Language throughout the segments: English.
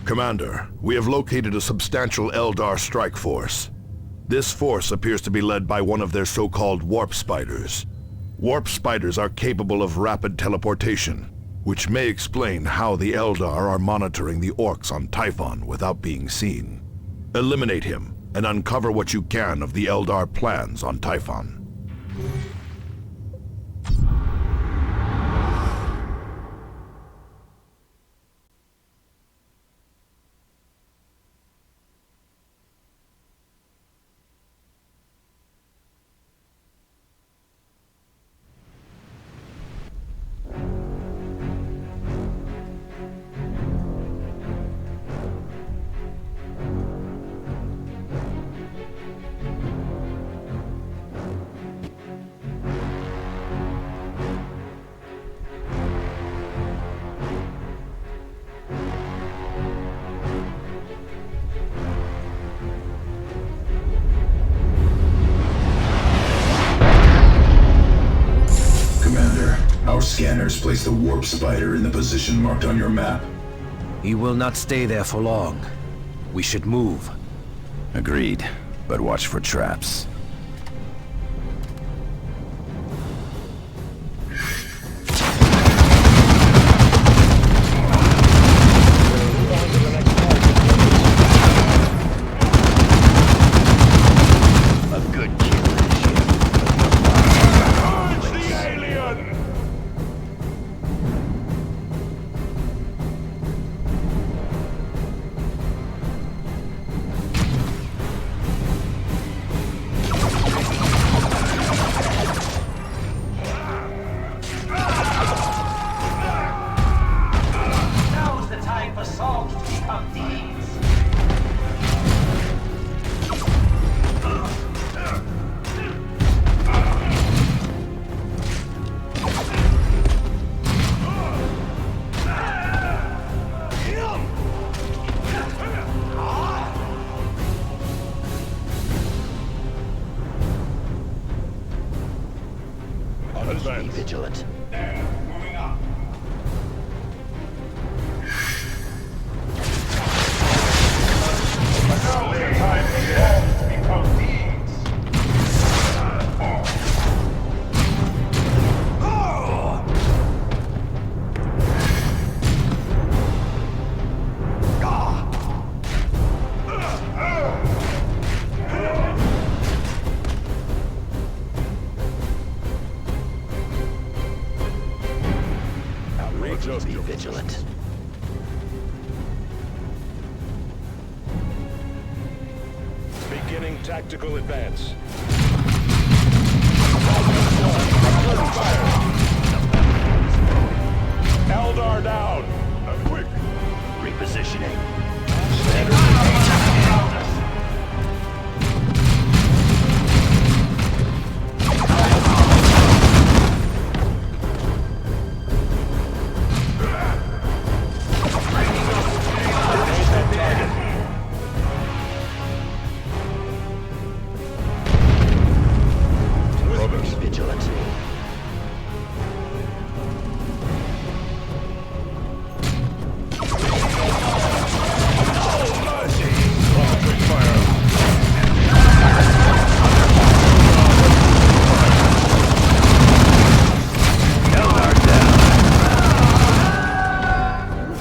Commander, we have located a substantial Eldar strike force. This force appears to be led by one of their so-called warp spiders. Warp spiders are capable of rapid teleportation, which may explain how the Eldar are monitoring the orcs on Typhon without being seen. Eliminate him, and uncover what you can of the Eldar plans on Typhon. Our scanners place the warp spider in the position marked on your map. He will not stay there for long. We should move. Agreed, but watch for traps. Be vigilant. Moving up. Now their time has to become thieves. Be vigilant. Beginning tactical advance. Eldar down! Quick! Repositioning.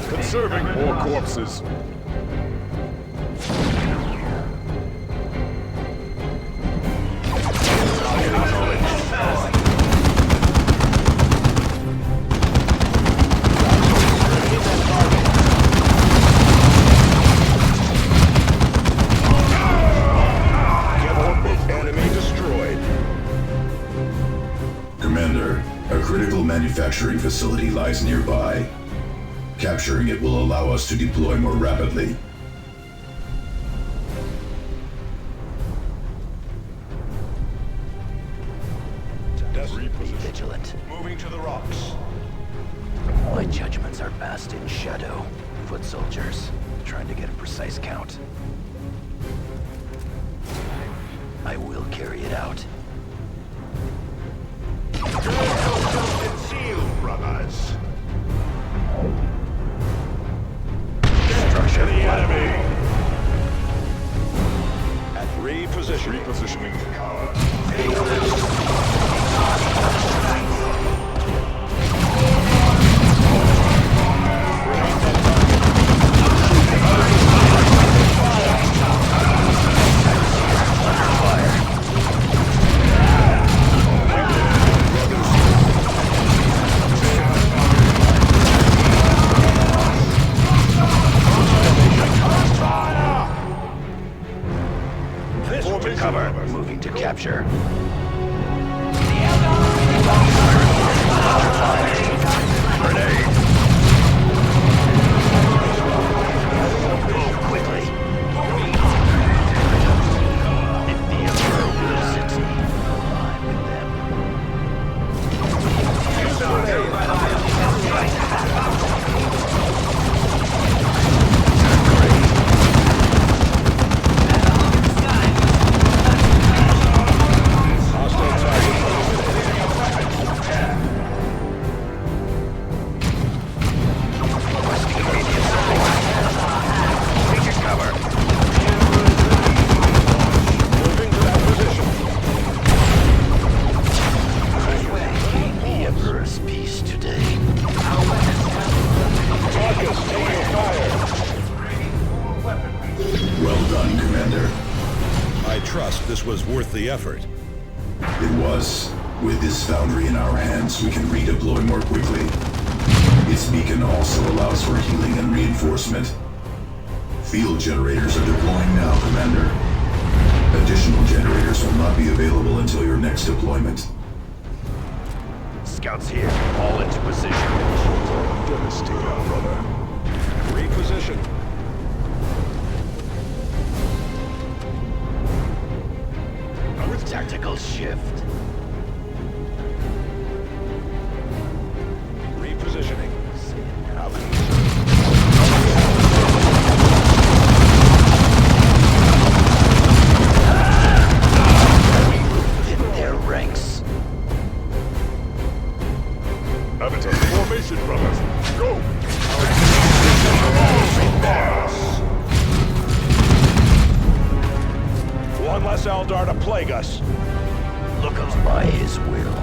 Conserving more corpses. Enemy destroyed. Commander, a critical manufacturing facility lies nearby. Capturing it will allow us to deploy more rapidly. Be vigilant. Moving to the rocks. My judgments are vast in shadow. Foot soldiers, trying to get a precise count. I will carry it out. Concealed, brothers. Destruction. to the enemy. At repositioning. Repositioning. Cover. Moving to capture. Grenade. Move quickly. If the Emperor will succeed, I'm with them. This was worth the effort. It was. With this foundry in our hands, we can redeploy more quickly. Its beacon also allows for healing and reinforcement. Field generators are deploying now, Commander. Additional generators will not be available until your next deployment. Scouts here, all into position. Devastating, brother. Reposition. Tactical shift. Repositioning. Now in their ranks. Avatar formation, brothers. Go! One less Eldar to plague us. Look us by his will.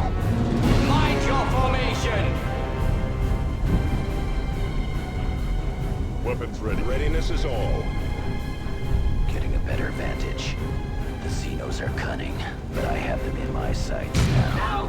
Mind your formation! Weapons ready. Readiness is all. Getting a better vantage. The Xenos are cunning, but I have them in my sights now.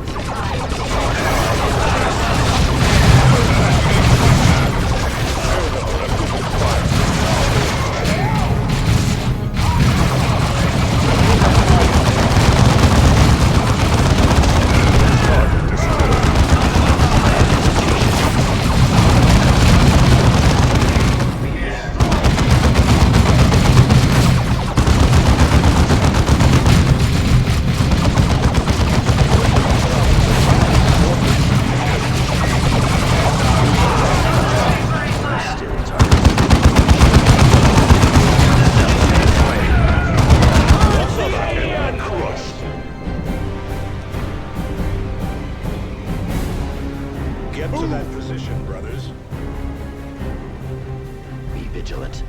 Vigilant.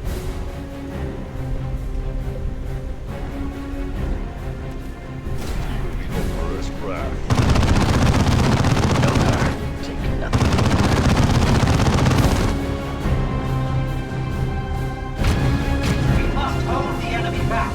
Emperor's wrath. Eldar, take nothing. We must hold the enemy back.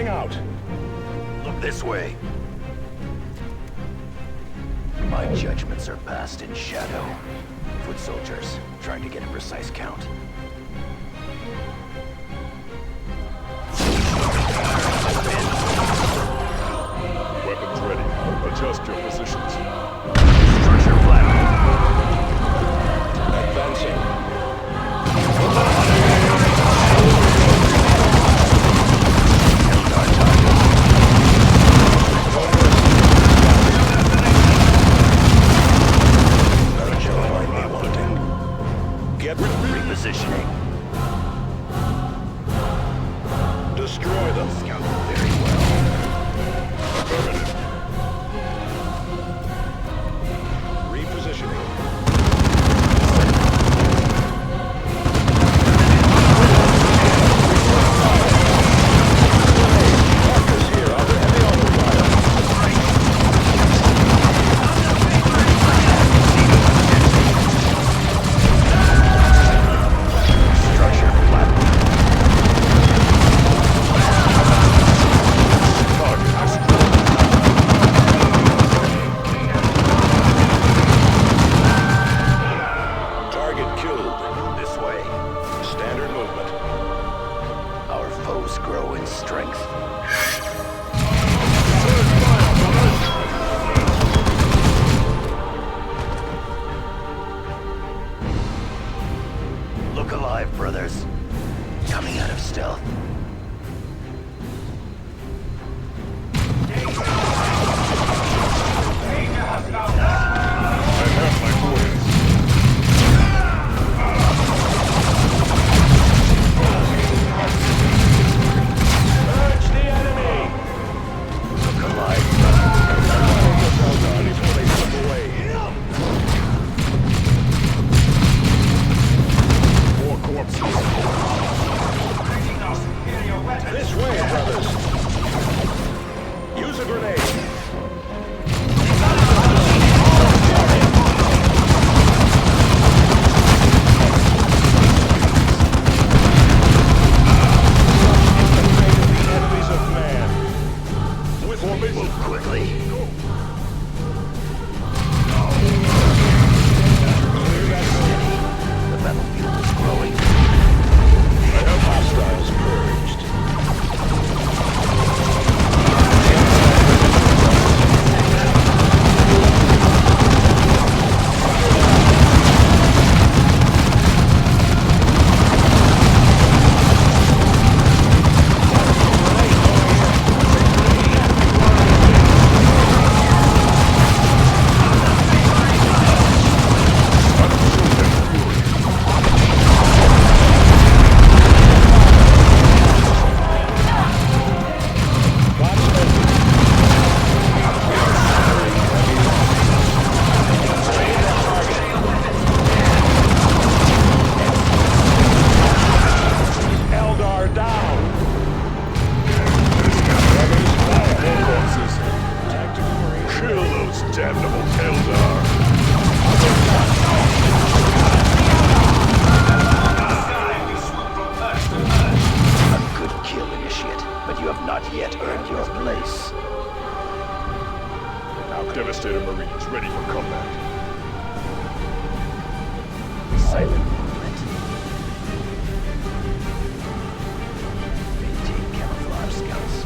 out. Look this way. My judgments are passed in shadow. Foot soldiers, trying to get a precise count. Weapons ready. Adjust your positions. Structure flat. Advancing. Get Repositioning. destroy them. Scout very well. Affirmative. Repositioning. Markers here under heavy armor fire. Structure flat. Target killed. This way. Standard movement. Our foes grow in strength. Look alive, brothers. Coming out of stealth. I have my orders. Urge the enemy! Look alive. Eldar before they slip away. More corpses. Bringing our superior weapons. This way, brothers. Use a grenade. Enemies of man. With formation. Move quickly. Clear that city. The battlefield is growing. I have hostiles purged. Eldar down! Brothers, more corpses. Tactical Marine. Kill those damnable Eldar! Sky, we swoop from earth to earth. A good kill, Initiate, but you have not yet earned your place. Now Devastator Marines ready for combat. Silent movement. Maintain camouflage, scouts.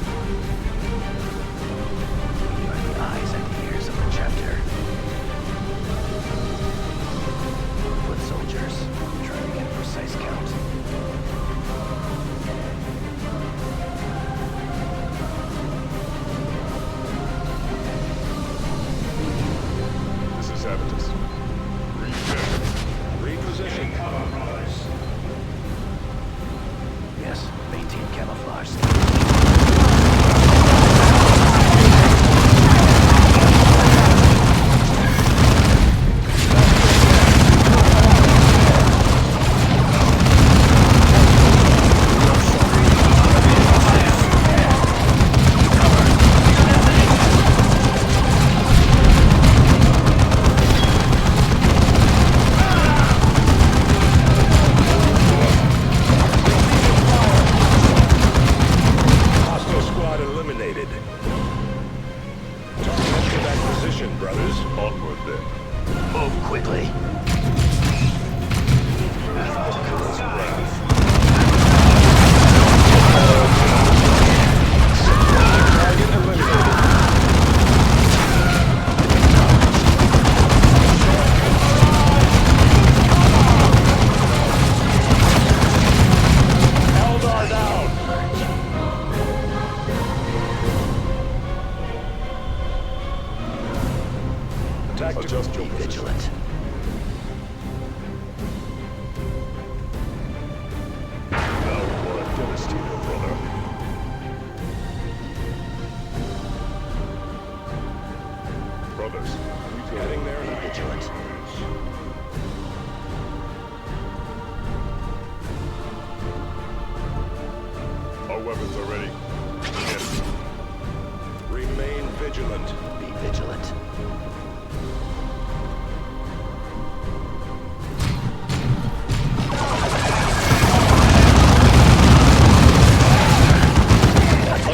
You are the eyes and ears of the chapter. Foot soldiers, trying to get a precise count. This is Avitus. Reposition. Adjust your Be position. vigilant. Now for a devastator, brother. Brothers, we heading there Be now. vigilant. Our weapons are ready. Yes. Remain vigilant. Be vigilant.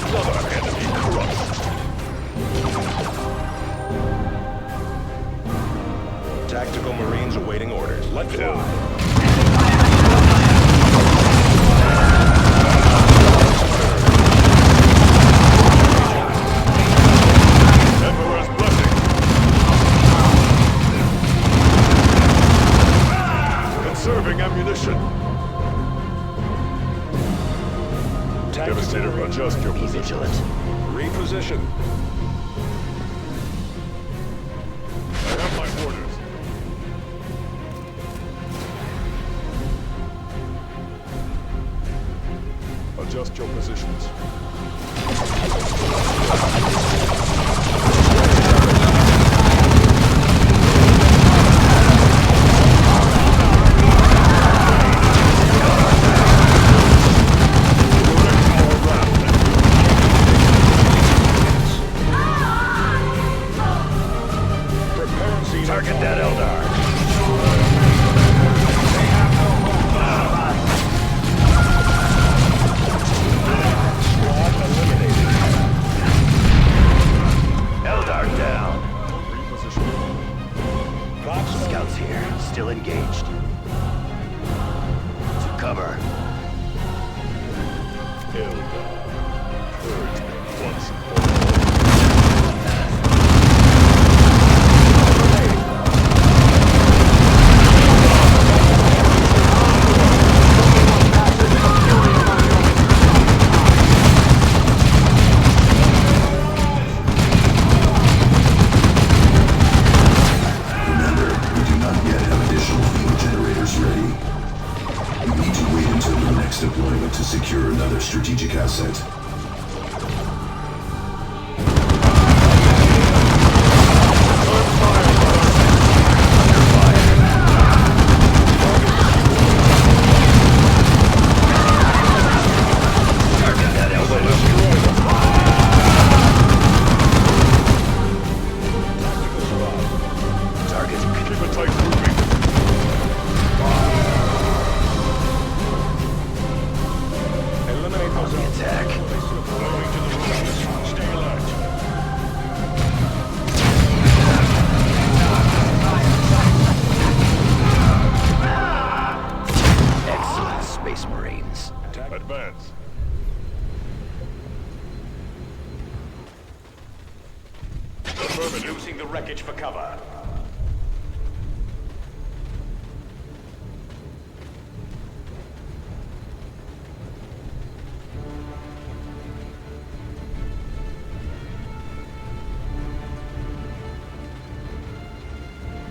Another enemy crushed. Tactical Marines awaiting orders. Let's go. Emperor's blessing. Conserving ammunition. Devastator, adjust your Be position. vigilant. Reposition. I have my orders. Adjust your positions. Target that Eldar. Squad eliminated. Eldar down. Reposition. Fox Scouts here, still engaged. To cover. Eldar. Purge them once and for all. Remember, we do not yet have additional fuel generators ready. We need to wait until your next deployment to secure another strategic asset. Target. Keep it tight moving. eliminate On those the attack. Going to the ruins. Stay alert. Excellent, Space Marines. Advance. Affirmative. Using the wreckage for cover.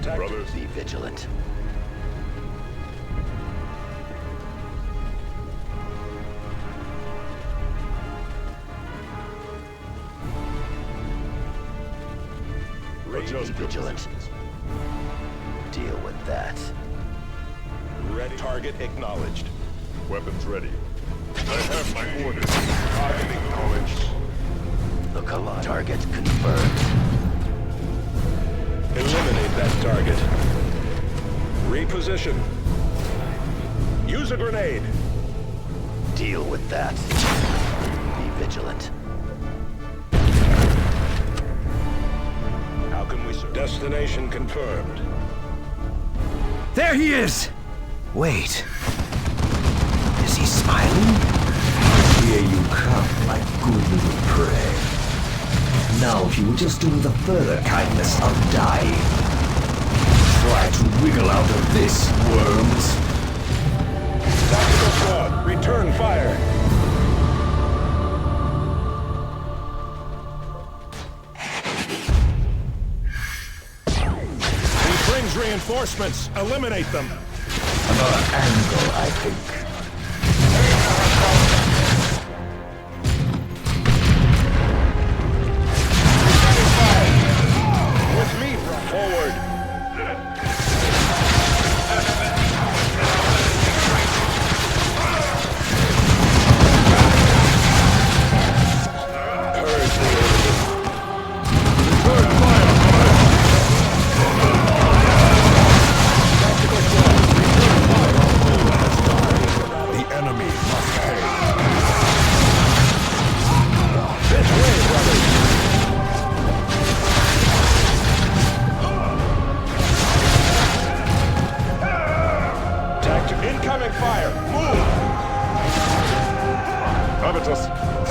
Brothers, Be vigilant. adjust your Vigilant. positions. Deal with that. Ready. Target acknowledged. Weapons ready. I have my orders. Target acknowledged. Look up. Target confirmed. Eliminate that target. Reposition. Use a grenade. Deal with that. Be vigilant. How can we serve? Destination confirmed. There he is! Wait. Is he smiling? Here you come, my good little prey. Now if you will just do me the further kindness of dying. Try to wiggle out of this, worms. Tactical squad, return fire. reinforcements. Eliminate them. Another angle, I think. With me, forward. Incoming fire! Move!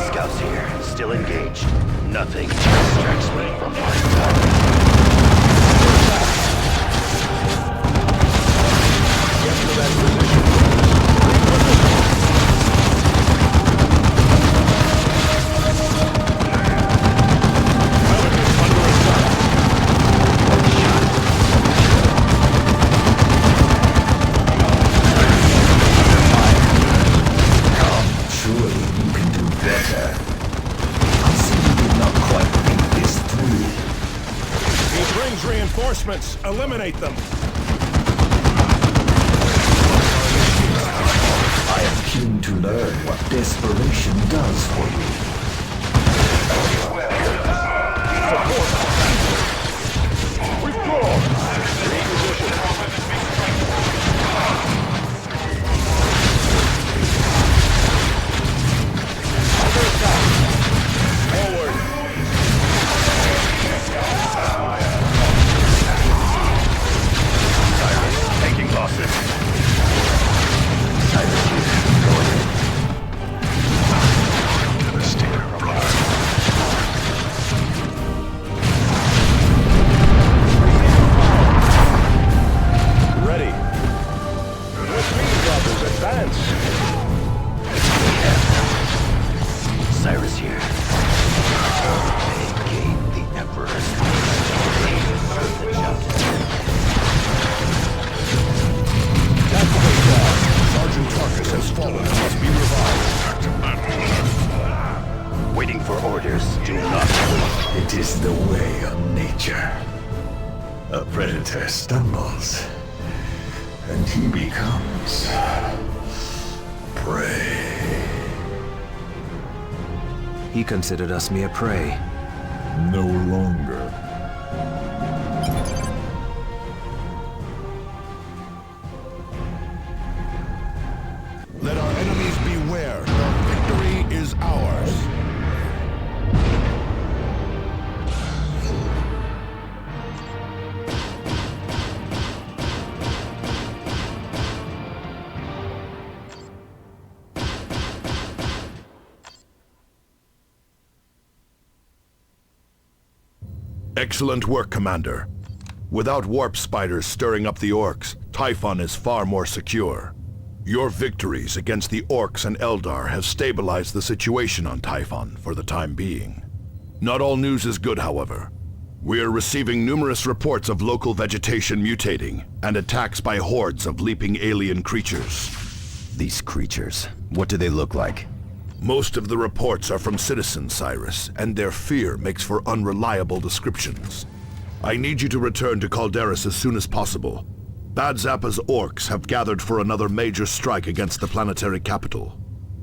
Scouts here, still engaged. Nothing distracts me from my target. Get to that position. Elevator under attack. Surely you can do better. I see you did not quite think this through. He brings reinforcements. Eliminate them. I am keen to learn what desperation does for you. Withdraw! Forward! Cyrus, taking losses. Cyrus here, going in. To the stator reply. Ready. With me, brothers, advance! Cyrus here. Engage the Emperor's the Activate that. Sergeant Tarkus has fallen and must be revived. Waiting for orders. Do not. It is the way of nature. A predator stumbles, and he becomes prey. He considered us mere prey. No longer. Let our enemies beware. Victory is ours. Excellent work, Commander. Without warp spiders stirring up the orcs, Typhon is far more secure. Your victories against the orcs and Eldar have stabilized the situation on Typhon for the time being. Not all news is good, however. We are receiving numerous reports of local vegetation mutating and attacks by hordes of leaping alien creatures. These creatures, what do they look like? Most of the reports are from citizens, Cyrus, and their fear makes for unreliable descriptions. I need you to return to Calderis as soon as possible. Bad Zappa's orcs have gathered for another major strike against the planetary capital.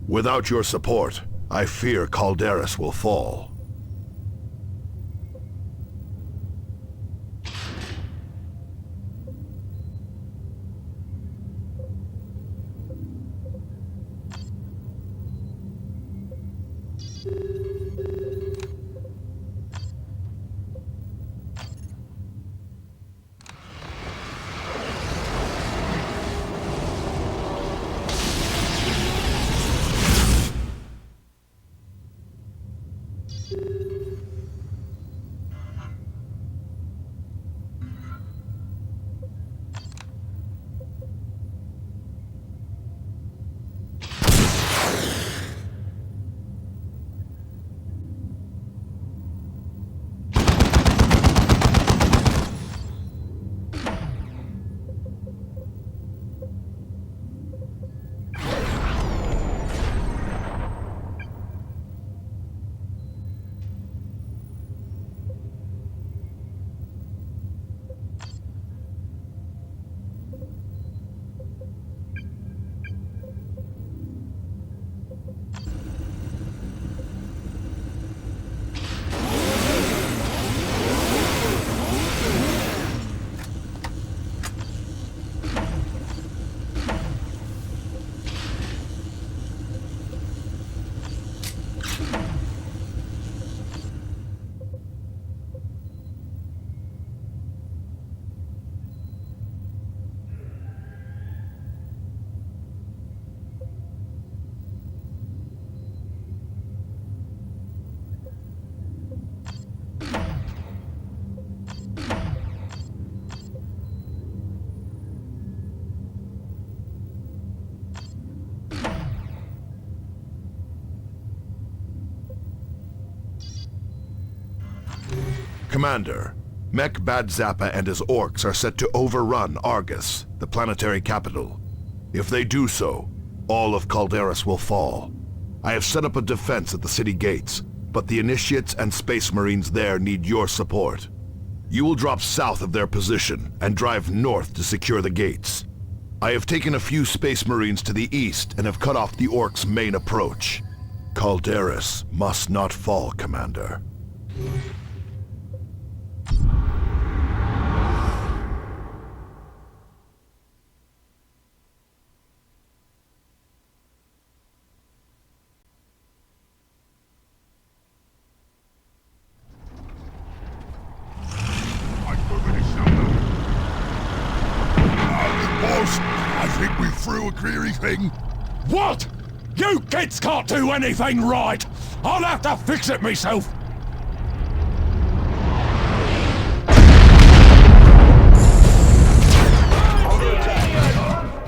Without your support, I fear Calderis will fall. Commander, Mech Bad Zappa and his orcs are set to overrun Argus, the planetary capital. If they do so, all of Calderis will fall. I have set up a defense at the city gates, but the Initiates and Space Marines there need your support. You will drop south of their position and drive north to secure the gates. I have taken a few Space Marines to the east and have cut off the orcs' main approach. Calderis must not fall, Commander. I think we threw a query thing. What? You kids can't do anything right! I'll have to fix it myself!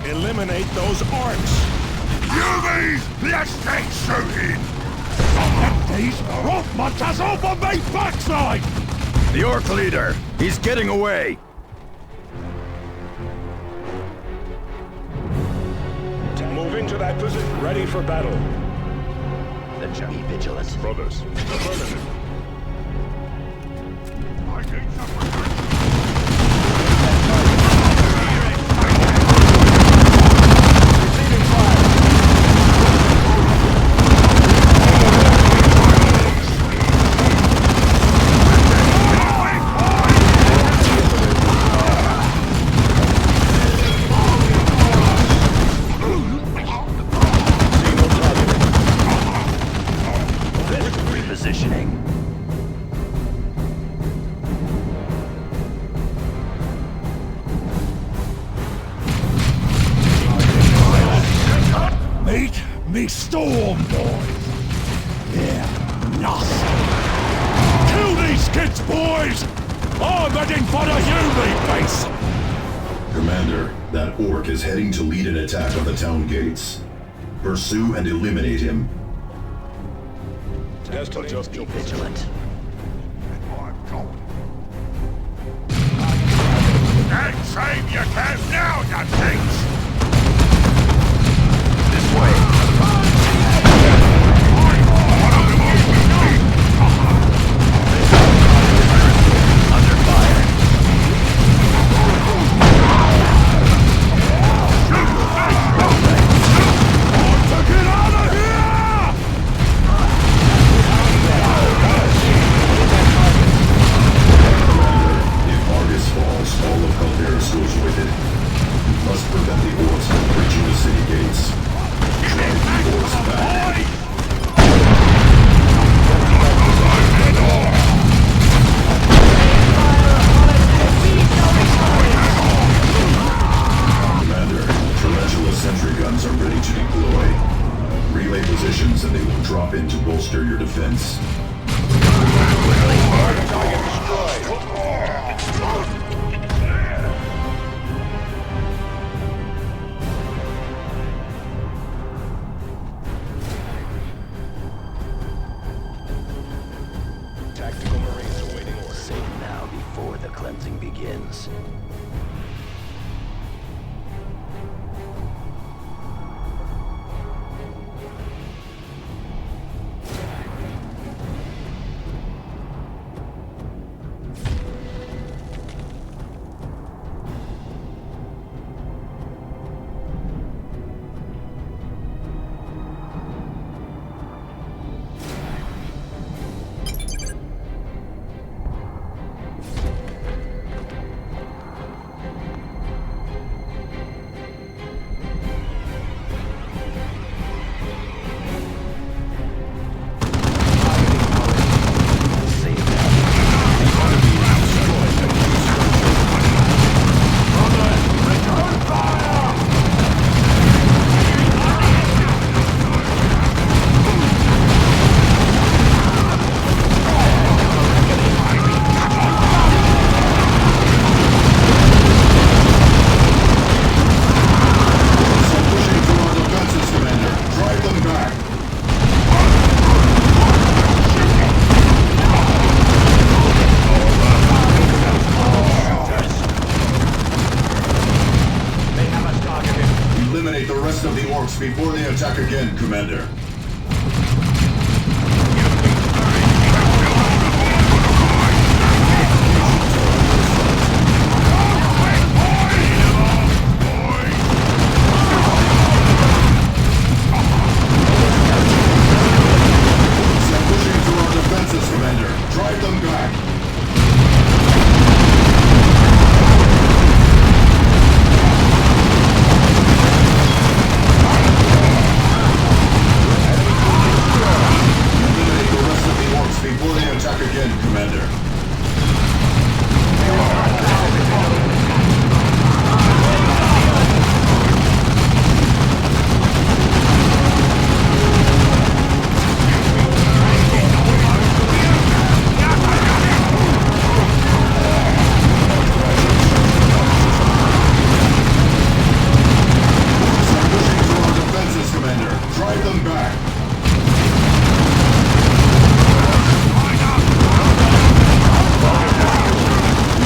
Eliminate those orcs! UV, let's take shooting! Get these rock monsters off of me backside! The orc leader! He's getting away! Moving to that position. Ready for battle. Be vigilant. Brothers. Affirmative. Repositioning. Meet me storm boys. Yeah, nothing. Kill these kids, boys! I'm heading for the UV base! Commander, that orc is heading to lead an attack on the town gates. Pursue and eliminate him. Just Be vigilant. And save your camp now, you things! This way! Under fire. Get out of here! If Argus falls, all of Calderis goes with it. You must prevent the orcs from breaching the city gates. Drive the orcs back. Commander, tarantula sentry guns are ready to deploy. Relay positions and they will drop in to bolster your defense. target destroyed. Tactical Marines awaiting orders. Save now before the cleansing begins. attack again, Commander. Commander, drive them back! Eliminate the rest of the orcs before they attack again, Commander. Drive them back!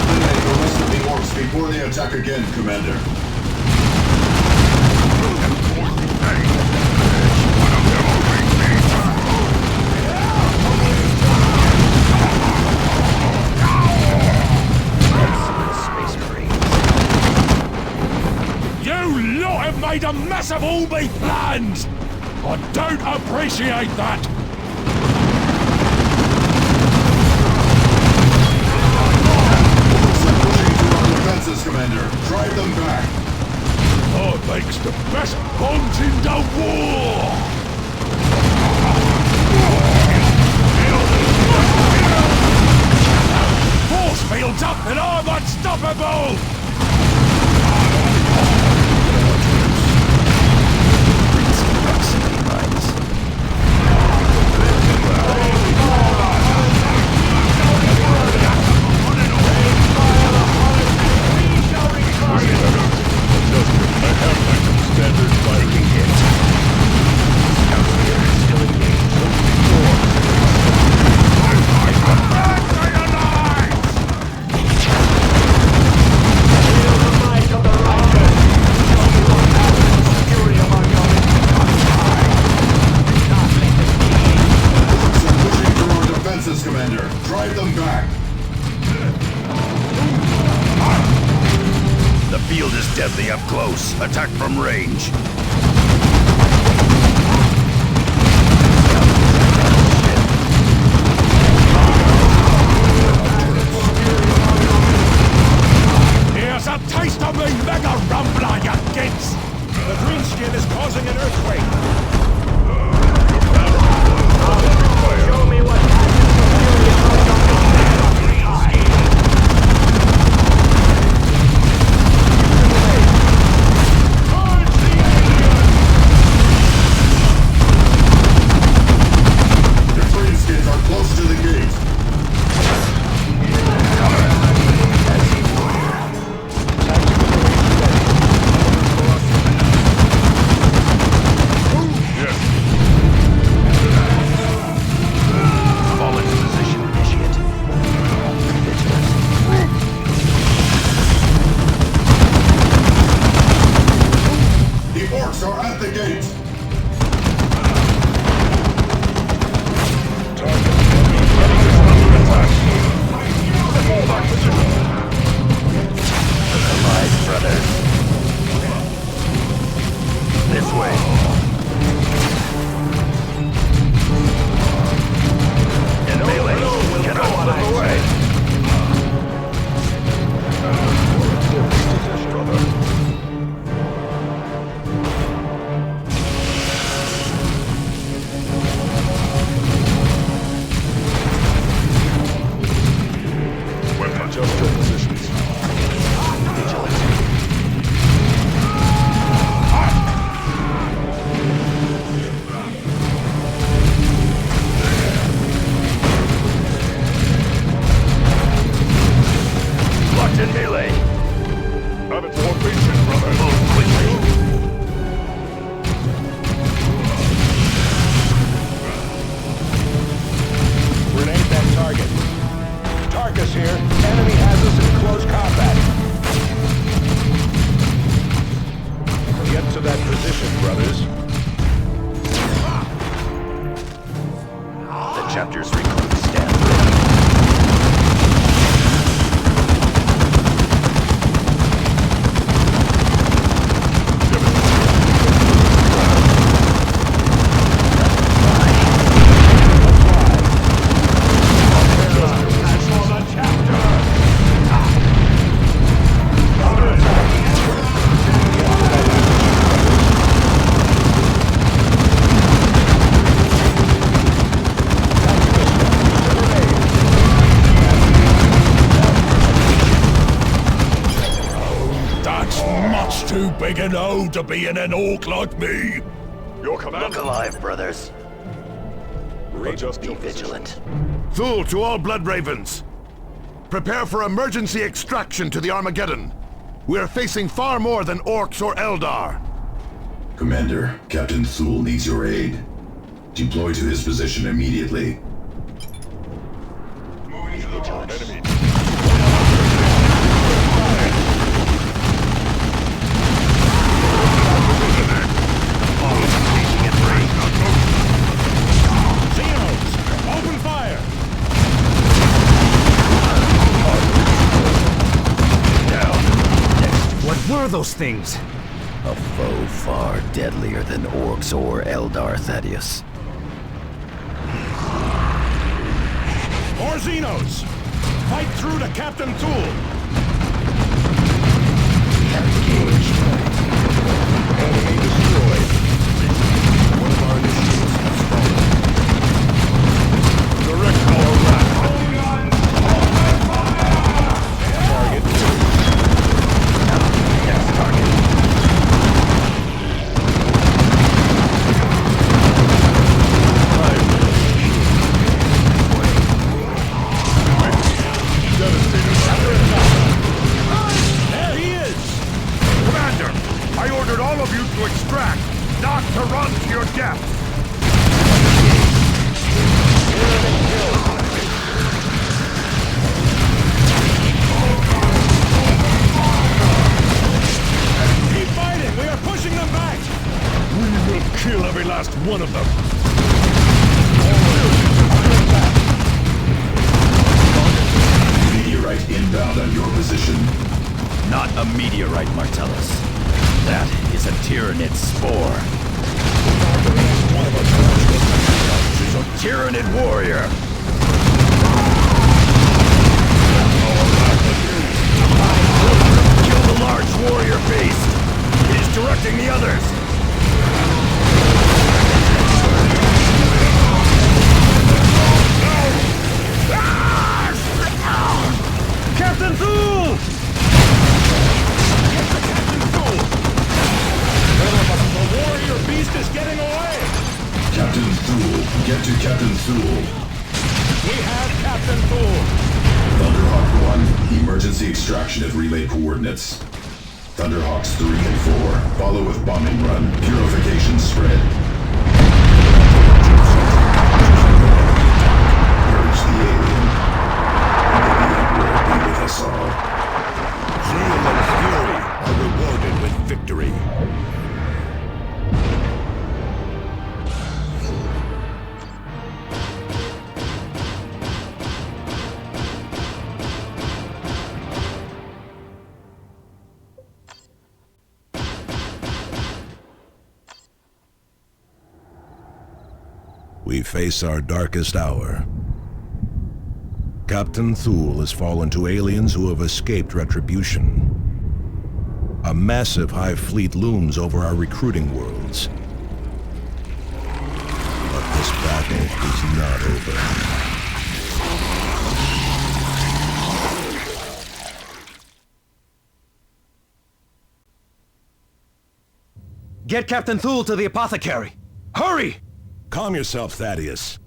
Eliminate the rest of the orcs before they attack again, Commander. Space Marines. You lot have made a mess of all me plans! I don't appreciate that! Defenses, Commander. Drive them back. Oh, makes the best bombs in the war! Force fields up and I'm unstoppable! Commander. Drive them back. The field is deadly up close. Attack from range. Here's a taste of me mega rumbler, you gits! The greenskin is causing an earthquake. Show me what chapter's recruits stand ready. Too big an O to be in an orc like me. Your command. Look alive, brothers. Readjust Be your vigilant. Thule to all Blood Ravens. Prepare for emergency extraction to the Armageddon. We are facing far more than orcs or Eldar. Commander, Captain Thule needs your aid. Deploy to his position immediately. Moving to the front. Enemy. Open fire! What were those things? A foe far deadlier than orcs or Eldar, Thaddeus. More Xenos! Fight through to Captain Thule! Enemy destroyed. One of our initiates has fallen. Direct our wrath! Target. Next target. There he is! Commander, I ordered all of you to extract, not to run to your death. Keep fighting! We are pushing them back! We will kill every last one of them! Meteorite inbound on your position. Not a meteorite, Martellus. That is a Tyranid spore. Tyranid warrior! Kill the large warrior beast! It is directing the others! Captain Thule! The warrior beast is getting away! Captain Thule, get to Captain Thule. We have Captain Thule! Thunderhawk 1, emergency extraction at relay coordinates. Thunderhawks 3 and 4, follow with bombing run, purification spread. Purge the alien. May the Emperor be with us all. Zeal and fury are rewarded with victory. We face our darkest hour. Captain Thule has fallen to aliens who have escaped retribution. A massive hive fleet looms over our recruiting worlds. But this battle is not over. Get Captain Thule to the apothecary! Hurry! Calm yourself, Thaddeus.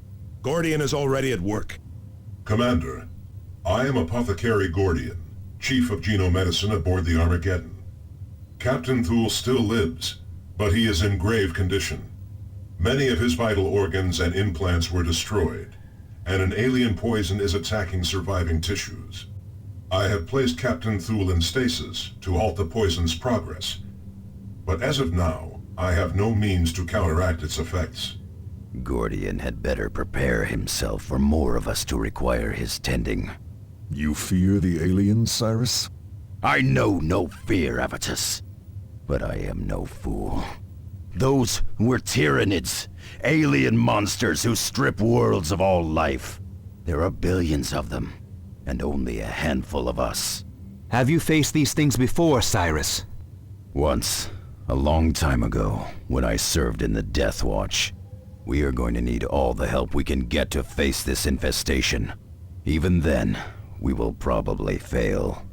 Gordian is already at work. Commander, I am Apothecary Gordian, Chief of Genomedicine aboard the Armageddon. Captain Thule still lives, but he is in grave condition. Many of his vital organs and implants were destroyed, and an alien poison is attacking surviving tissues. I have placed Captain Thule in stasis to halt the poison's progress, but as of now, I have no means to counteract its effects. Gordian had better prepare himself for more of us to require his tending. You fear the aliens, Cyrus? I know no fear, Avitus. But I am no fool. Those were Tyranids, alien monsters who strip worlds of all life. There are billions of them, and only a handful of us. Have you faced these things before, Cyrus? Once, a long time ago, when I served in the Death Watch. We are going to need all the help we can get to face this infestation. Even then, we will probably fail.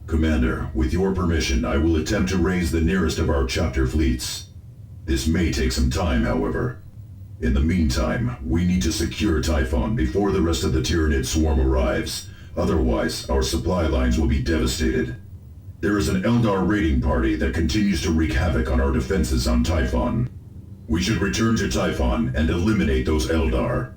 Commander, with your permission, I will attempt to raise the nearest of our chapter fleets. This may take some time, however. In the meantime, we need to secure Typhon before the rest of the Tyranid swarm arrives. Otherwise, our supply lines will be devastated. There is an Eldar raiding party that continues to wreak havoc on our defenses on Typhon. We should return to Typhon and eliminate those Eldar.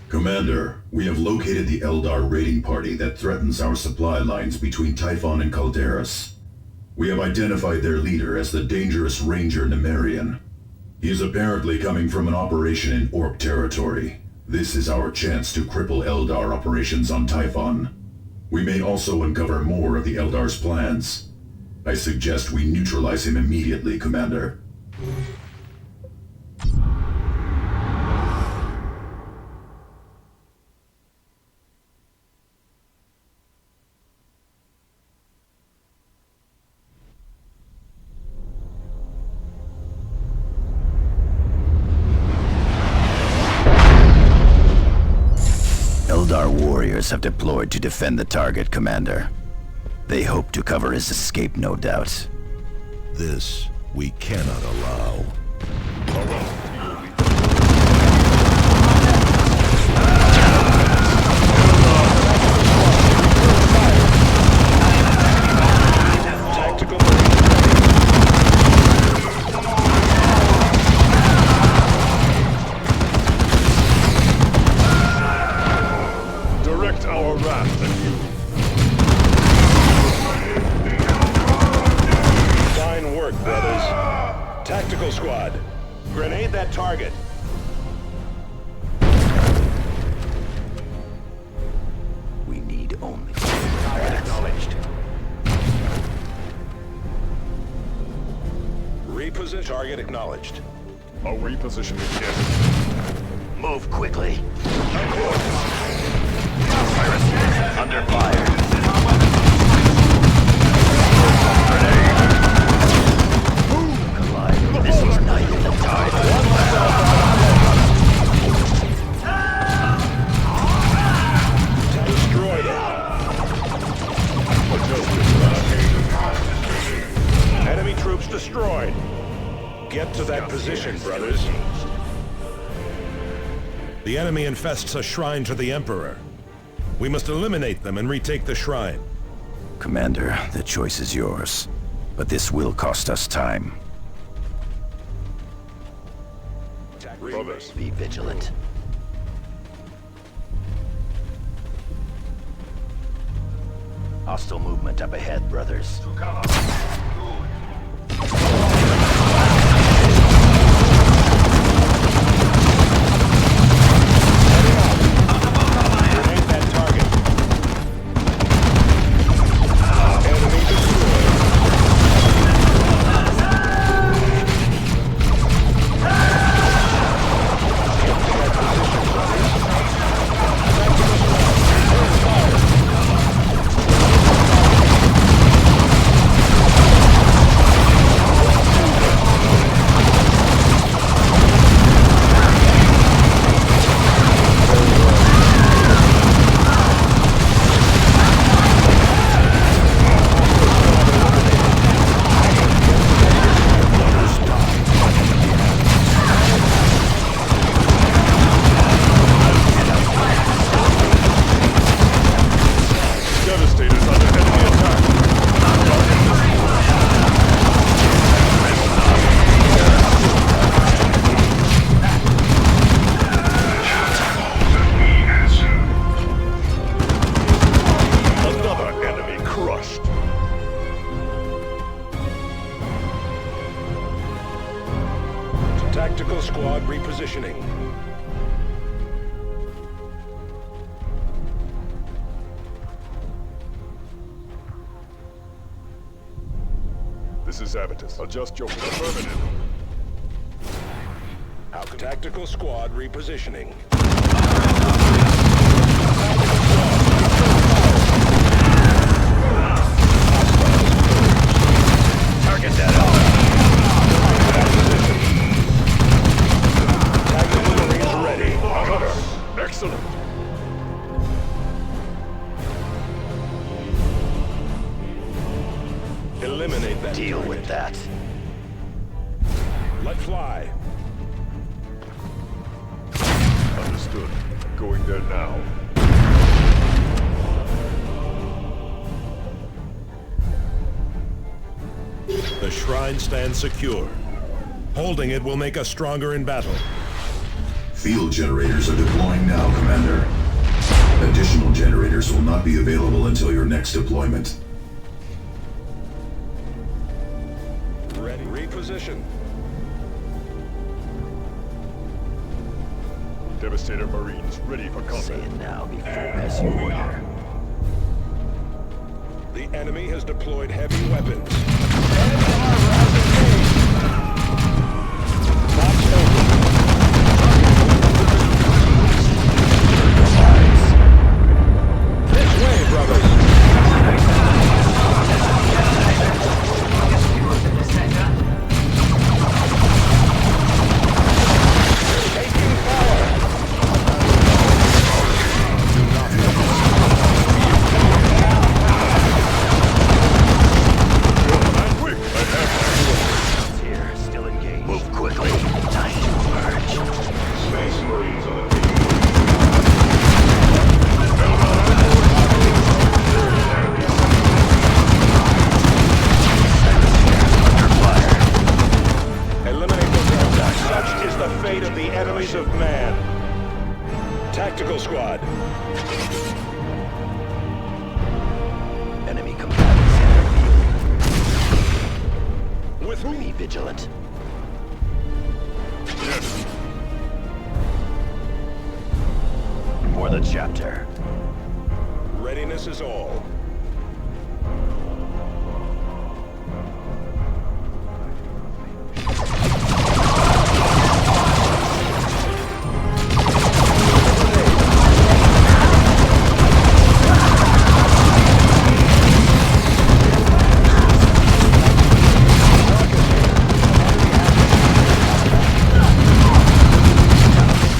Commander, we have located the Eldar raiding party that threatens our supply lines between Typhon and Calderas. We have identified their leader as the dangerous Ranger Nemerian. He is apparently coming from an operation in Orc territory. This is our chance to cripple Eldar operations on Typhon. We may also uncover more of the Eldar's plans. I suggest we neutralize him immediately, Commander. Eldar warriors have deployed to defend the target, Commander. They hope to cover his escape, no doubt. This we cannot allow. Direct our wrath at you. Grenade that target. We need only... Target acknowledged. Reposition. Target acknowledged. I'll reposition again. Move quickly. Under fire. This is night in the Destroy it. Enemy troops destroyed. Get to that position, brothers. The enemy infests a shrine to the Emperor. We must eliminate them and retake the shrine. Commander, the choice is yours. But this will cost us time. Brothers. Be vigilant. Hostile movement up ahead, brothers. Grenade that target. Enemy destroyed. Devastators under enemy attack. Another enemy crushed. Tactical squad repositioning. This is Abatus. Adjust your affirmative. Tactical squad repositioning. Target that up. Tactical marines ready. Cover. Excellent. Eliminate that. Deal with that. Let fly. Understood. Going there now. The shrine stands secure. Holding it will make us stronger in battle. Field generators are deploying now, Commander. Additional generators will not be available until your next deployment. Ready. Reposition. Devastator Marines ready for Say combat. it now before as you order. The enemy has deployed heavy weapons. Box open. This way, brothers. Taking power. And quick! I have Here, still engaged. Move quickly. Time to emerge. Space Marines on the field. Eliminate the contact. Such is the fate of the enemies of man. Tactical squad. Enemy combatants in the field. With Be vigilant. chapter. Readiness is all.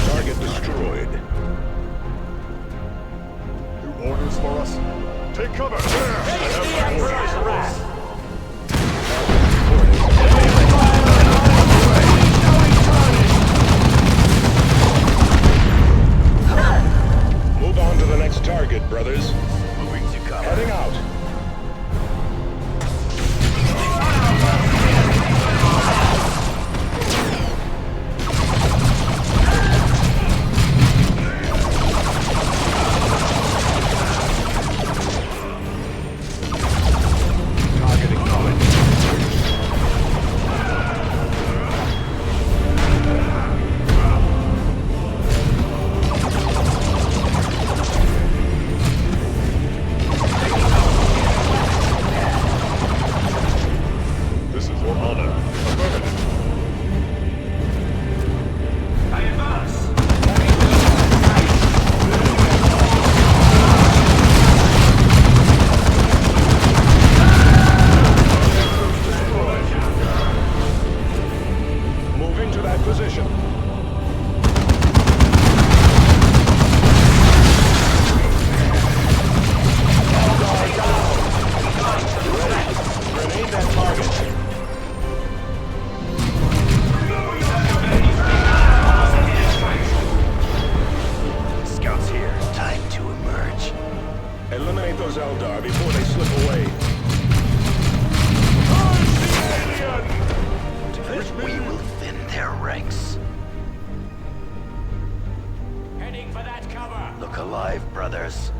Target destroyed. Orders for us? Take cover! Move on to the next target, brothers. Moving to cover. Heading out. Target acknowledged. This is your honor. Affirmative. I advance. Moving to that position. Grenade that target. Scouts here. Time to emerge. Eliminate those Eldar before they slip away. We will thin their ranks. Heading for that cover. Look alive, brothers.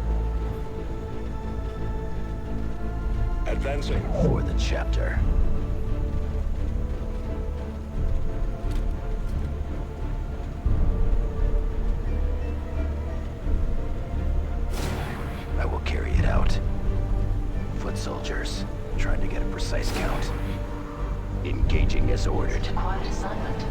Advancing. For the chapter. I will carry it out. Foot soldiers, trying to get a precise count. Engaging as ordered. Quiet assignment.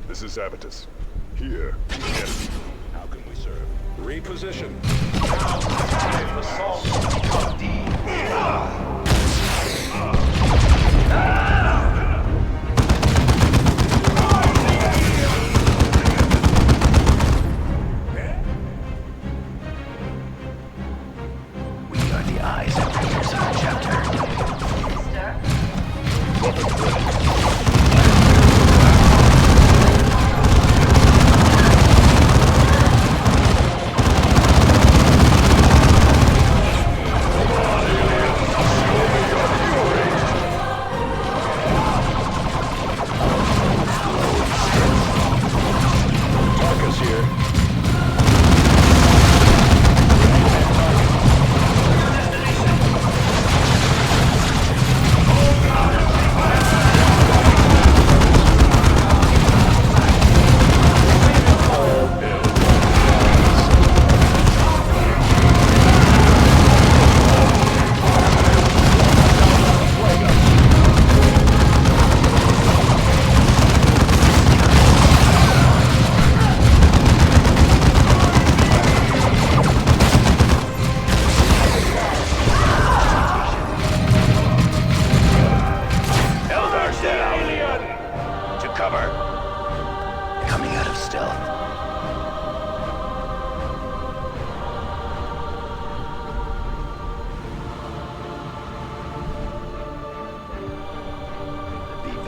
This is Avitus. Here. Yes. How can we serve? Reposition. We are the eyes and ears of the chapter. Tarkus here.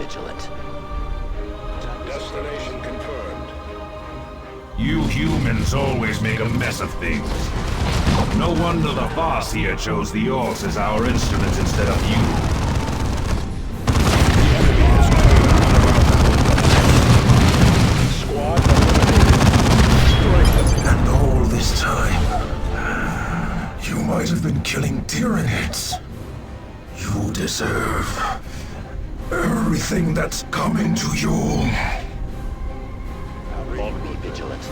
vigilant. Destination confirmed. You humans always make a mess of things. No wonder the boss here chose the Orcs as our instrument instead of you. Squad eliminated. Strike them. And all this time, Tyranids. You deserve everything that's coming to you. Be vigilant.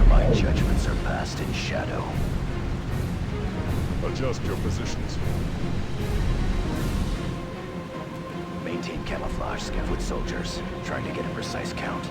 My judgments are passed in shadow. Adjust your positions. Maintain camouflage, scan foot soldiers. Trying to get a precise count.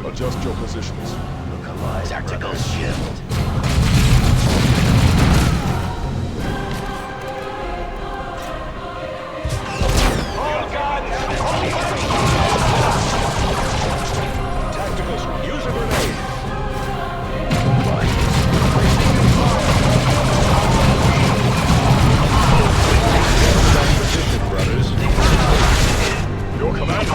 Adjust your positions. Look alive, tactical shift. Use a grenade. Brothers. Your command.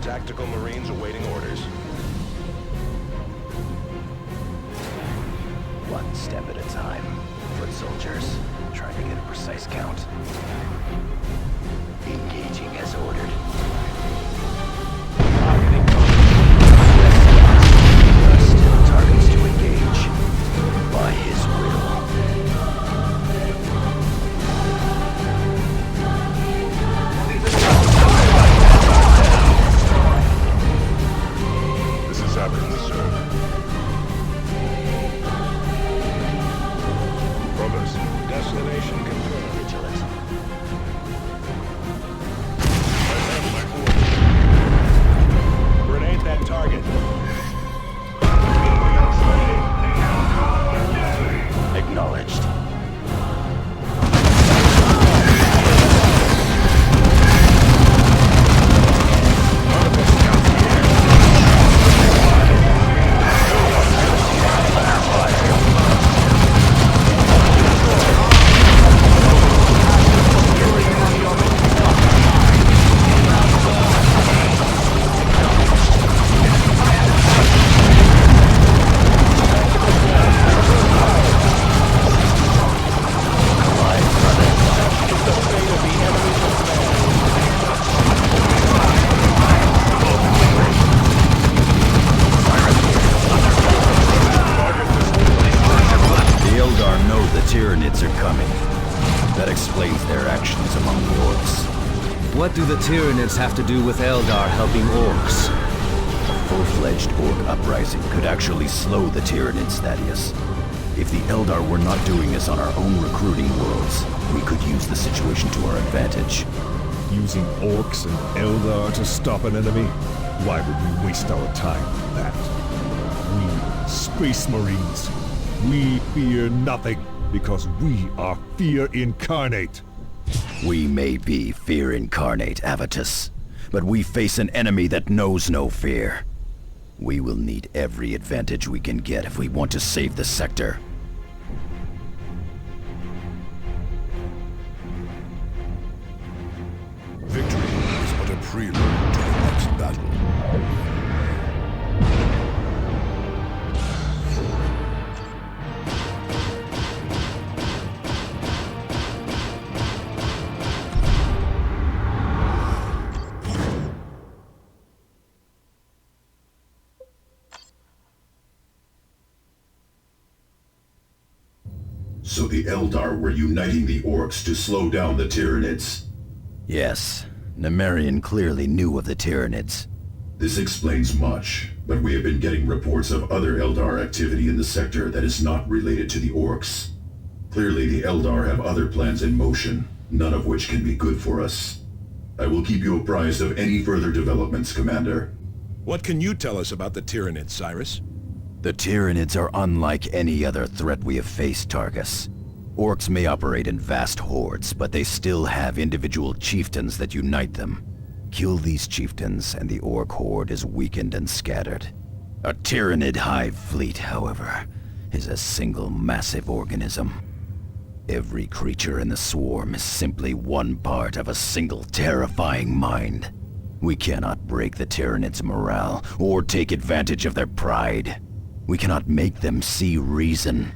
Tactical Marines awaiting orders. One step at a time. Foot soldiers, trying to get a precise count. Engaging as ordered. Targets to engage. By his will. This is Abrams, sir. Progress. Destination confirmed. Vigilant. Grenade that target. Acknowledged. Tyranids are coming. That explains their actions among the orcs. What do the Tyranids have to do with Eldar helping orcs? A full-fledged orc uprising could actually slow the Tyranids, Thaddeus. If the Eldar were not doing this on our own recruiting worlds, we could use the situation to our advantage. Using orcs and Eldar to stop an enemy? Why would we waste our time on that? We, Space Marines, we fear nothing. Because we are fear incarnate. We may be fear incarnate, Avitus, but we face an enemy that knows no fear. We will need every advantage we can get if we want to save the sector. Victory is but a prelude to the next battle. So the Eldar were uniting the orcs to slow down the Tyranids. Yes, Nemerian clearly knew of the Tyranids. This explains much, but we have been getting reports of other Eldar activity in the sector that is not related to the orcs. Clearly the Eldar have other plans in motion, none of which can be good for us. I will keep you apprised of any further developments, Commander. What can you tell us about the Tyranids, Cyrus? The Tyranids are unlike any other threat we have faced, Targus. Orcs may operate in vast hordes, but they still have individual chieftains that unite them. Kill these chieftains, and the orc horde is weakened and scattered. A Tyranid hive fleet, however, is a single massive organism. Every creature in the swarm is simply one part of a single terrifying mind. We cannot break the Tyranids' morale, or take advantage of their pride. We cannot make them see reason.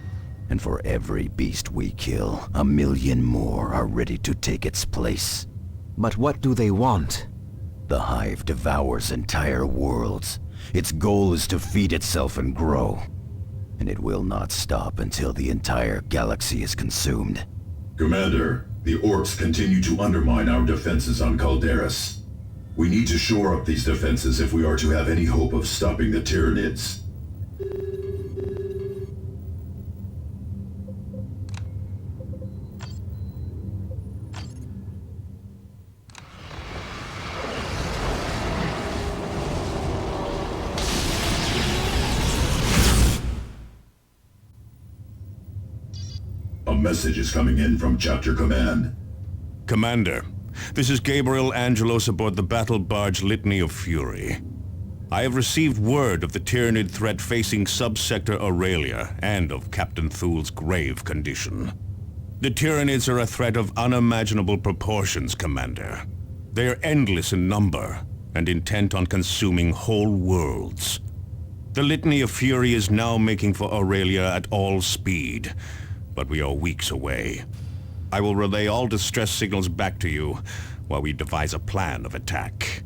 And for every beast we kill, 1 million more are ready to take its place. But what do they want? The hive devours entire worlds. Its goal is to feed itself and grow. And it will not stop until the entire galaxy is consumed. Commander, the orcs continue to undermine our defenses on Calderas. We need to shore up these defenses if we are to have any hope of stopping the Tyranids. A message is coming in from Chapter Command. Commander, this is Gabriel Angelos aboard the battle barge Litany of Fury. I have received word of the Tyranid threat facing subsector Aurelia and of Captain Thul's grave condition. The Tyranids are a threat of unimaginable proportions, Commander. They are endless in number and intent on consuming whole worlds. The Litany of Fury is now making for Aurelia at all speed, but we are weeks away. I will relay all distress signals back to you while we devise a plan of attack.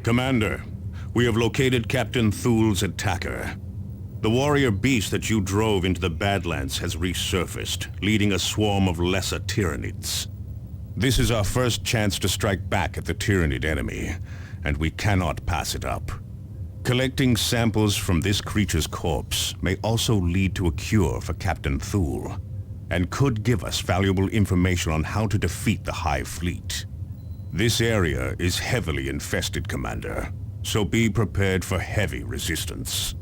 Commander, we have located Captain Thul's attacker. The warrior beast that you drove into the Badlands has resurfaced, leading a swarm of lesser Tyranids. This is our first chance to strike back at the Tyranid enemy, and we cannot pass it up. Collecting samples from this creature's corpse may also lead to a cure for Captain Thul, and could give us valuable information on how to defeat the Hive Fleet. This area is heavily infested, Commander, so be prepared for heavy resistance.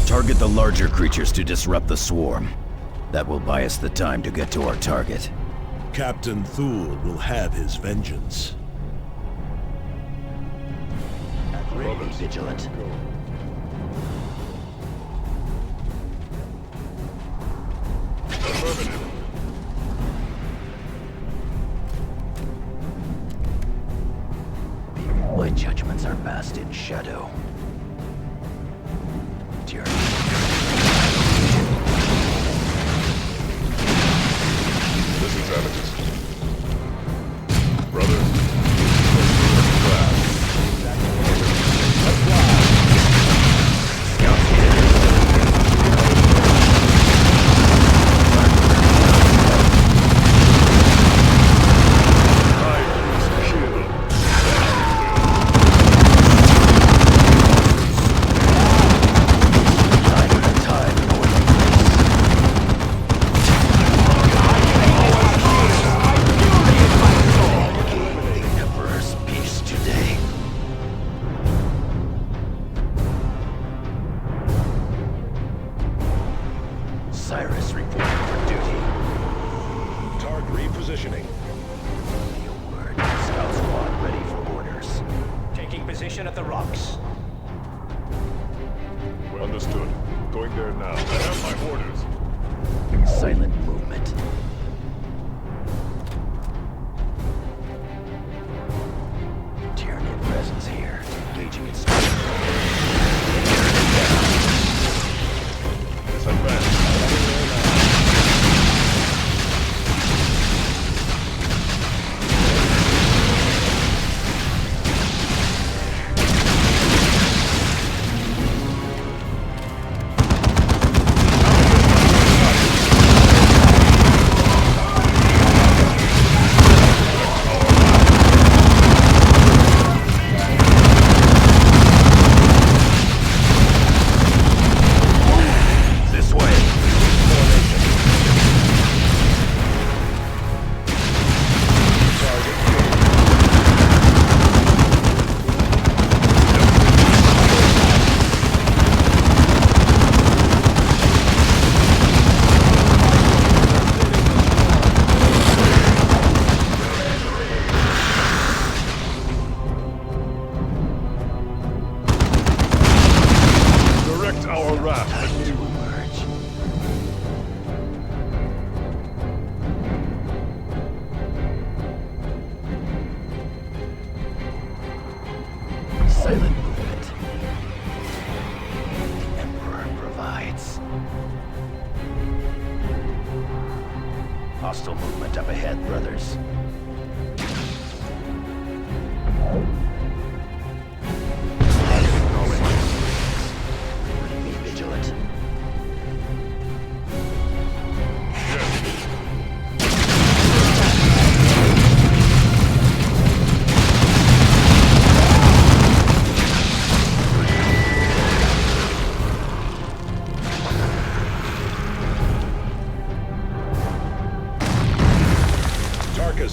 Target the larger creatures to disrupt the swarm. That will buy us the time to get to our target. Captain Thul will have his vengeance. Remain vigilant. My judgments are vast in shadow. Dear. This is Amicus. Brothers, Fire! there now. I have my orders. Silent movement. Tyranid presence here. Engaging its Disadvantage. Silent movement. The Emperor provides. Hostile movement up ahead, brothers. Be vigilant.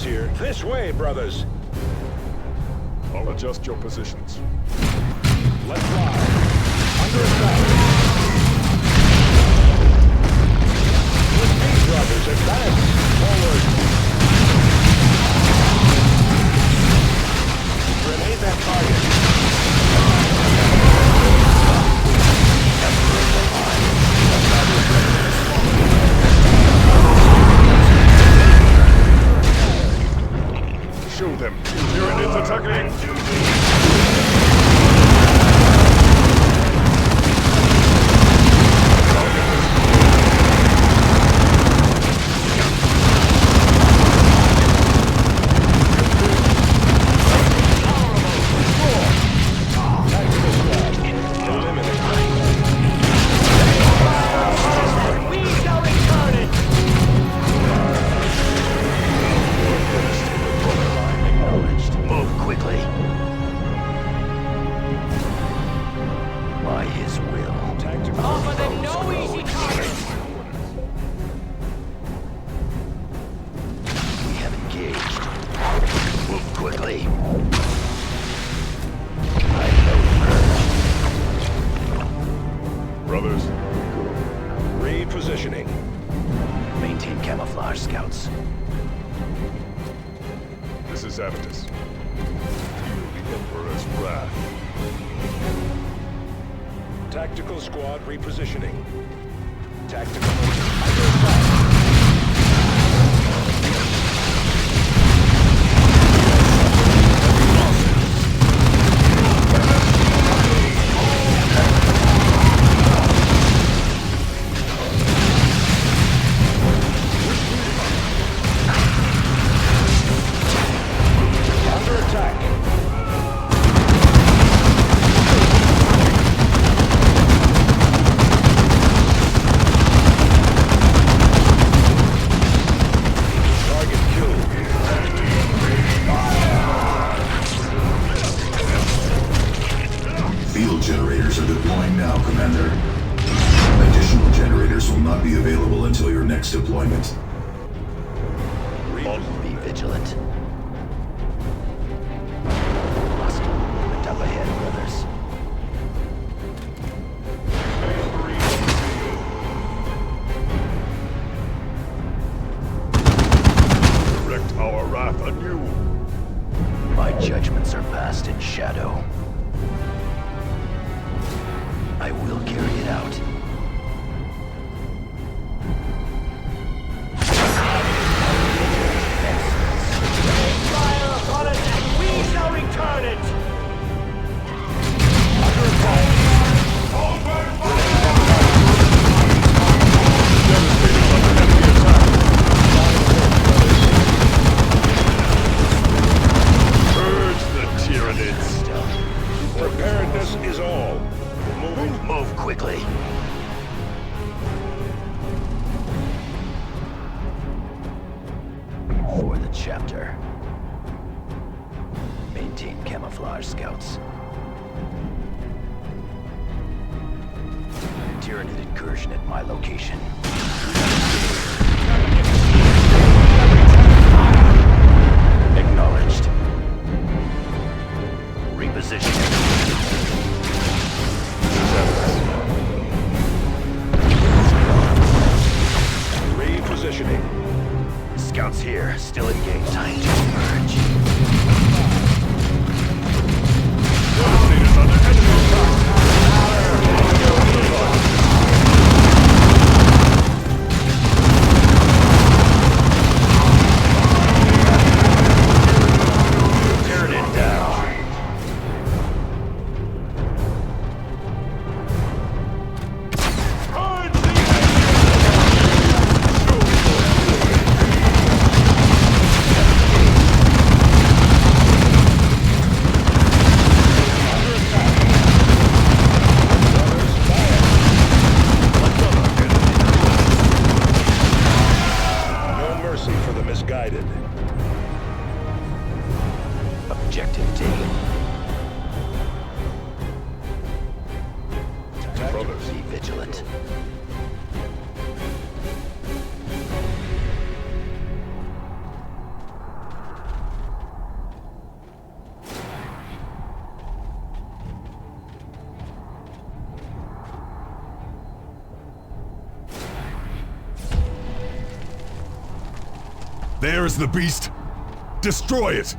Here. This way, brothers. I'll adjust your positions. Let's fly. Under attack. With me, brothers, advance. Forward. Grenade that target. Show them. Tyranids attacking! Brothers. Repositioning. Maintain camouflage, scouts. This is Avitus. Feel the Emperor's wrath. Tactical squad repositioning. Tactical under attack. Field generators are deploying now, Commander. Additional generators will not be available until your next deployment. Be vigilant. Hostile movement up ahead, brothers. Direct our wrath anew. My judgments are past in shadow. I will carry it out. chapter. Maintain camouflage, scouts. Tyranid incursion at my location. Acknowledged. Repositioning. Repositioning. Scouts here, still engaged. Time to emerge. Terminators under enemy attack. Tyranid down. Misguided. Objective taken. Be vigilant. There is the beast. Destroy it!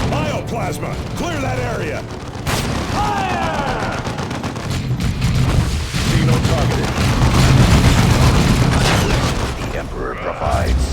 Bioplasma! Clear that area! Targeted. The Emperor provides.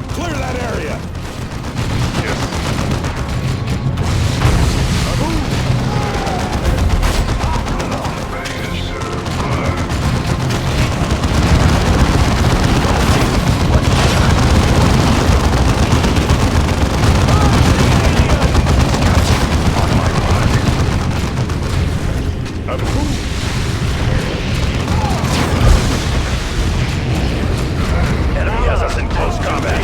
Clear that area! Enemy has us in close combat.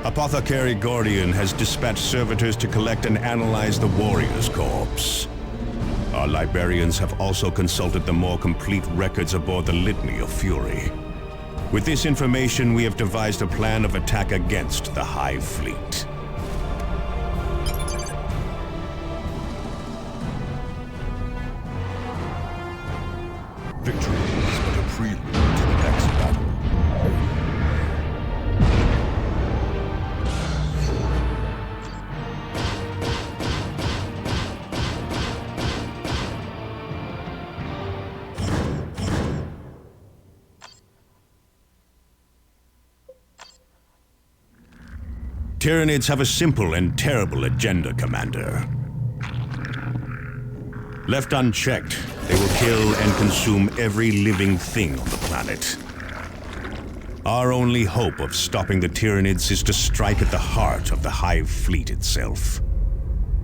Apothecary Gordian has dispatched servitors to collect and analyze the warrior's corpse. Our librarians have also consulted the more complete records aboard the Litany of Fury. With this information, we have devised a plan of attack against the Hive Fleet. Victory is but a prelude to the next battle. Tyranids have a simple and terrible agenda, Commander. Left unchecked, they will kill and consume every living thing on the planet. Our only hope of stopping the Tyranids is to strike at the heart of the Hive Fleet itself.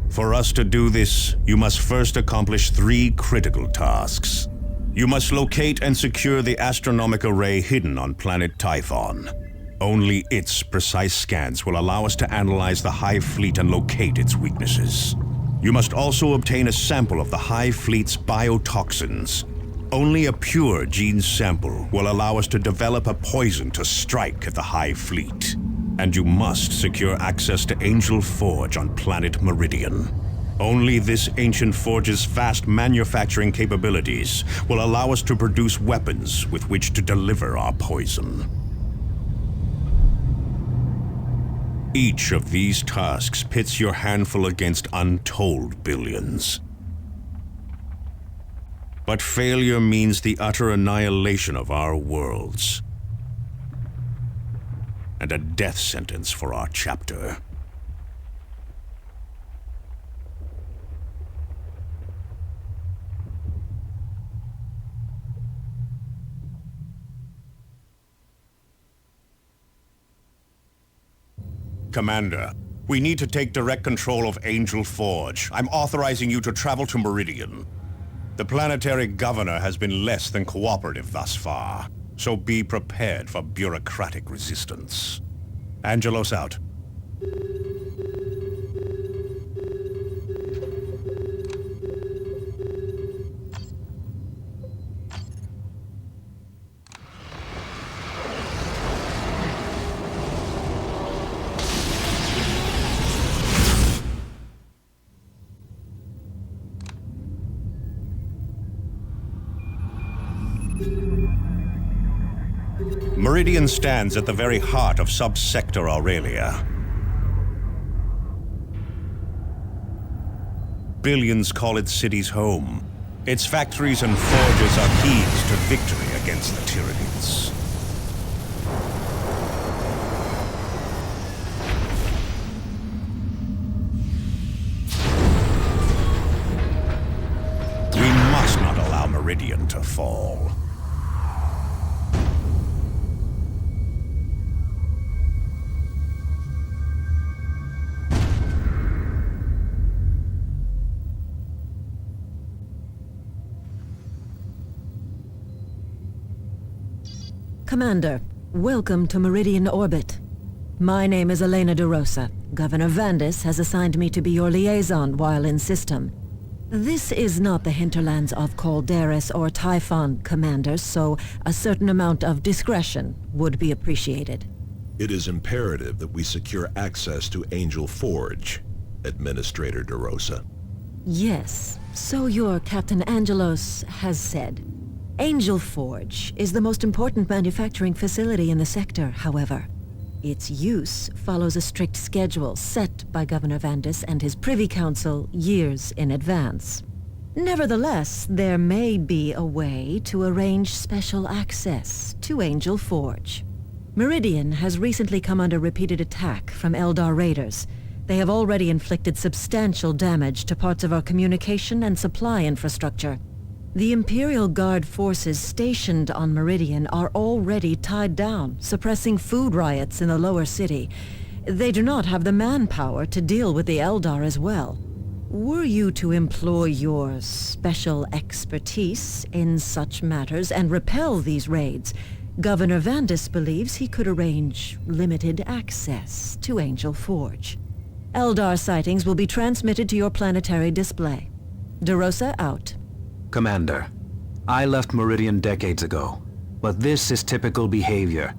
For us to do this, you must first accomplish 3 critical tasks. You must locate and secure the astronomic array hidden on planet Typhon. Only its precise scans will allow us to analyze the Hive Fleet and locate its weaknesses. You must also obtain a sample of the Hive Fleet's biotoxins. Only a pure gene sample will allow us to develop a poison to strike at the Hive Fleet. And you must secure access to Angel Forge on planet Meridian. Only this ancient forge's vast manufacturing capabilities will allow us to produce weapons with which to deliver our poison. Each of these tasks pits your handful against untold billions. But failure means the utter annihilation of our worlds. And a death sentence for our chapter. Commander, we need to take direct control of Angel Forge. I'm authorizing you to travel to Meridian. The planetary governor has been less than cooperative thus far, so be prepared for bureaucratic resistance. Angelos out. Meridian stands at the very heart of Subsector Aurelia. Billions call its cities home. Its factories and forges are keys to victory against the Tyranids. We must not allow Meridian to fall. Commander, welcome to Meridian Orbit. My name is Elena de Rosa. Governor Vandis has assigned me to be your liaison while in system. This is not the hinterlands of Calderis or Typhon, Commander, so a certain amount of discretion would be appreciated. It is imperative that we secure access to Angel Forge, Administrator de Rosa. Yes, so your Captain Angelos has said. Angel Forge is the most important manufacturing facility in the sector, however. Its use follows a strict schedule set by Governor Vandis and his Privy Council years in advance. Nevertheless, there may be a way to arrange special access to Angel Forge. Meridian has recently come under repeated attack from Eldar raiders. They have already inflicted substantial damage to parts of our communication and supply infrastructure. The Imperial Guard forces stationed on Meridian are already tied down, suppressing food riots in the lower city. They do not have the manpower to deal with the Eldar as well. Were you to employ your special expertise in such matters and repel these raids, Governor Vandis believes he could arrange limited access to Angel Forge. Eldar sightings will be transmitted to your planetary display. DeRosa out. Commander, I left Meridian decades ago, but this is typical behavior.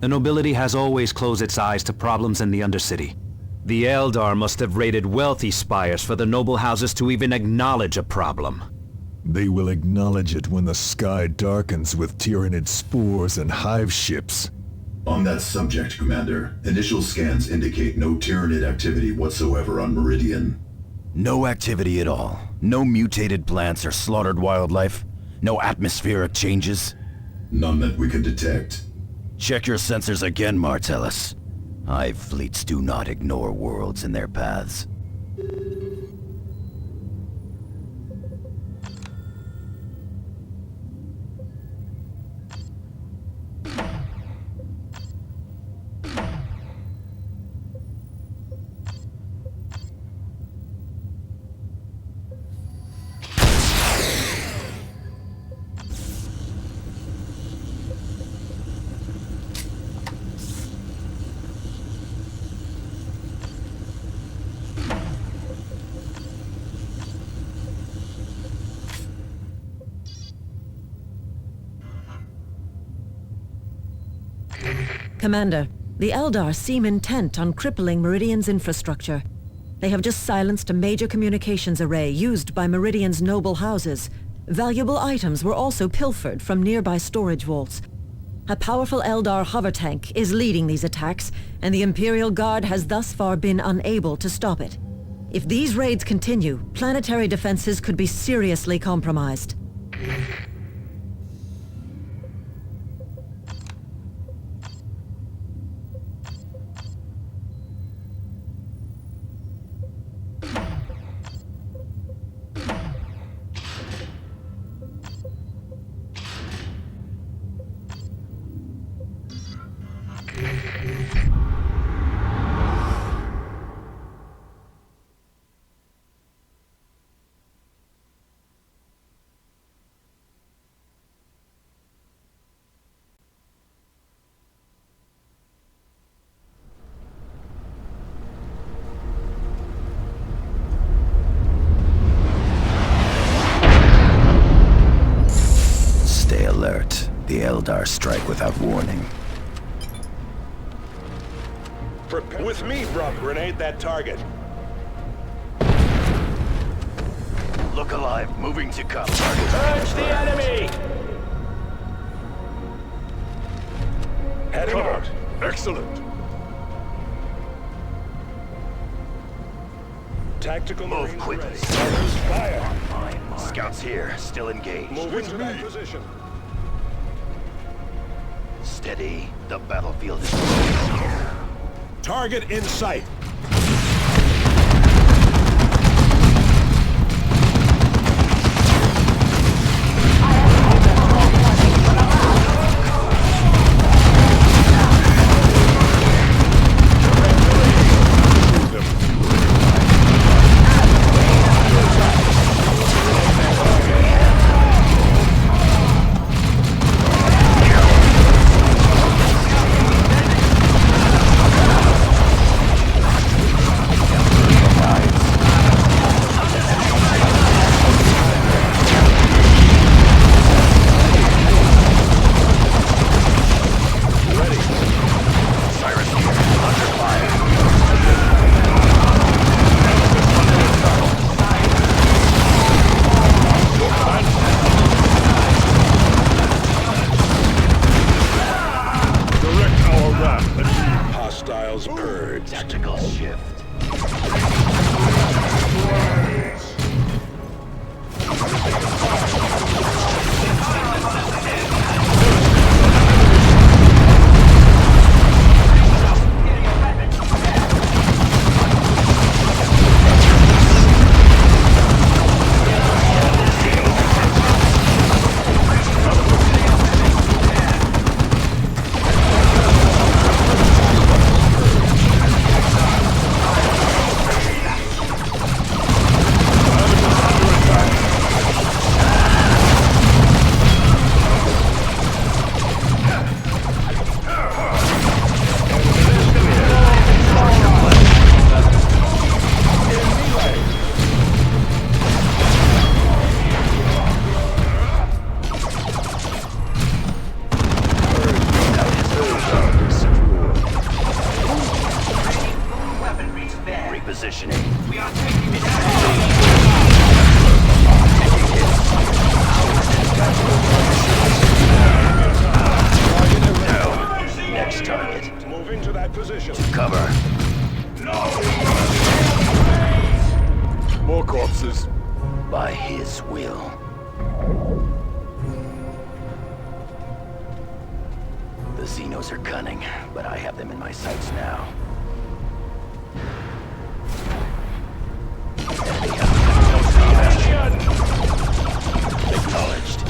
The nobility has always closed its eyes to problems in the Undercity. The Eldar must have raided wealthy spires for the noble houses to even acknowledge a problem. They will acknowledge it when the sky darkens with Tyranid spores and hive ships. On that subject, Commander, initial scans indicate no Tyranid activity whatsoever on Meridian. No activity at all. No mutated plants or slaughtered wildlife. No atmospheric changes. None that we can detect. Check your sensors again, Martellus. Hive fleets do not ignore worlds in their paths. Commander, the Eldar seem intent on crippling Meridian's infrastructure. They have just silenced a major communications array used by Meridian's noble houses. Valuable items were also pilfered from nearby storage vaults. A powerful Eldar hover tank is leading these attacks, and the Imperial Guard has thus far been unable to stop it. If these raids continue, planetary defenses could be seriously compromised. Stay alert. The Eldar strike without warning. With me, bro. Grenade that target. Look alive. Moving to cover. Purge the enemy! Heading out. Excellent. Tactical Move Marines quickly. ready. Fire! Scouts here, still engaged. Moving to that position. Steady. The battlefield is... Target in sight. Hostiles purged. Tactical shift. positioning. We are taking this. Now, next target. Move into that position. Cover. More corpses. By his will. The Xenos are cunning, but I have them in my sights now. Acknowledged.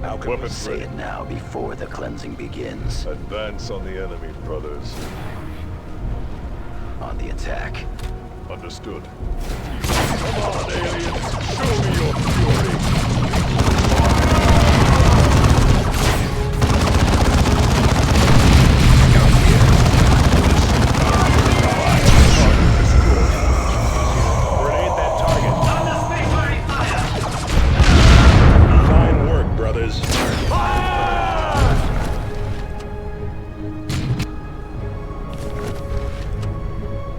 How can we Say it now before the cleansing begins. Advance on the enemy, brothers. On the attack. Understood. Come on, aliens! Show me your fury! grenade that target? Under space marine fire! Fine work, brothers.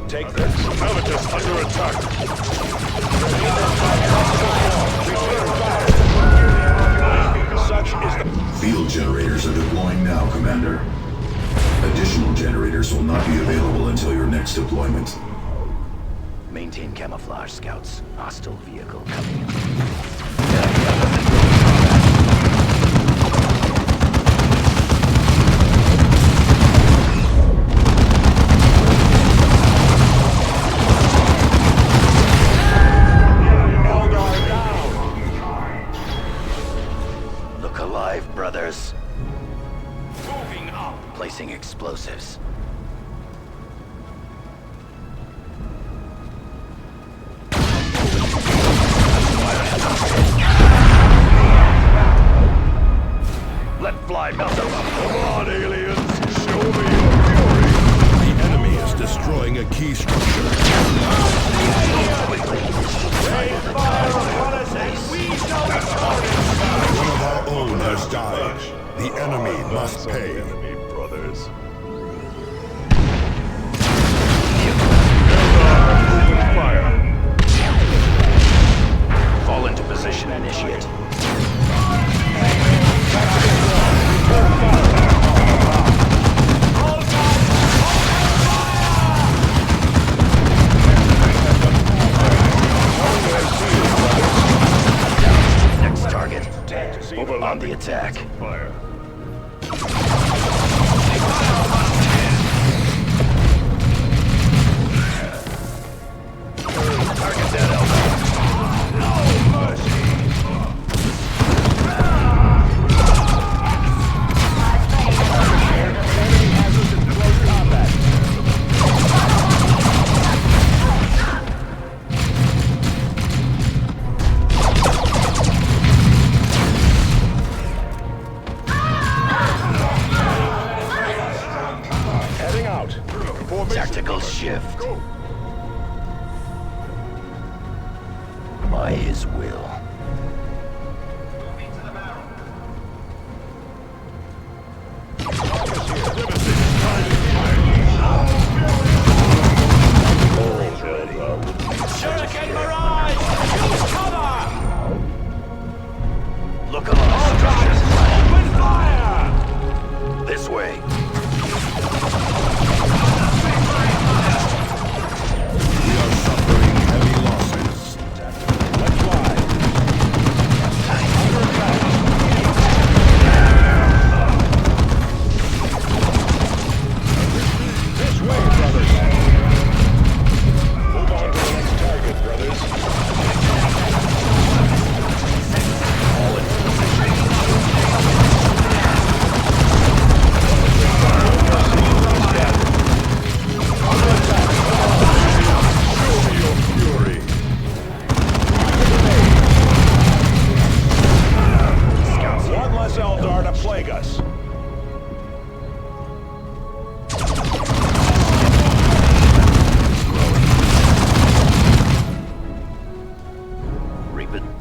Take this. Covetous under attack! Such is the... Field generators are deploying now, Commander. Additional generators will not be available until your next deployment. Maintain camouflage, scouts. Hostile vehicle coming in. Look alive, brothers. Moving up. Placing explosives. Let fly melt them up. Come on, aliens! Show me your fury! The enemy is destroying a key structure. One of our own has died. The enemy must pay. Enemy, brothers. Open fire. Fall into position, initiate. Next target. On the attack. Fire. Target that elbow. Heading out. Tactical shift. By his will. Moving to the barrel. Shuriken barrage! Use cover! Look alive, structures. Open fire! This way. We are suffering heavy losses. Let's fly. Under attack. This way, brothers. Move on to the next target, brothers. One less Eldar to plague us.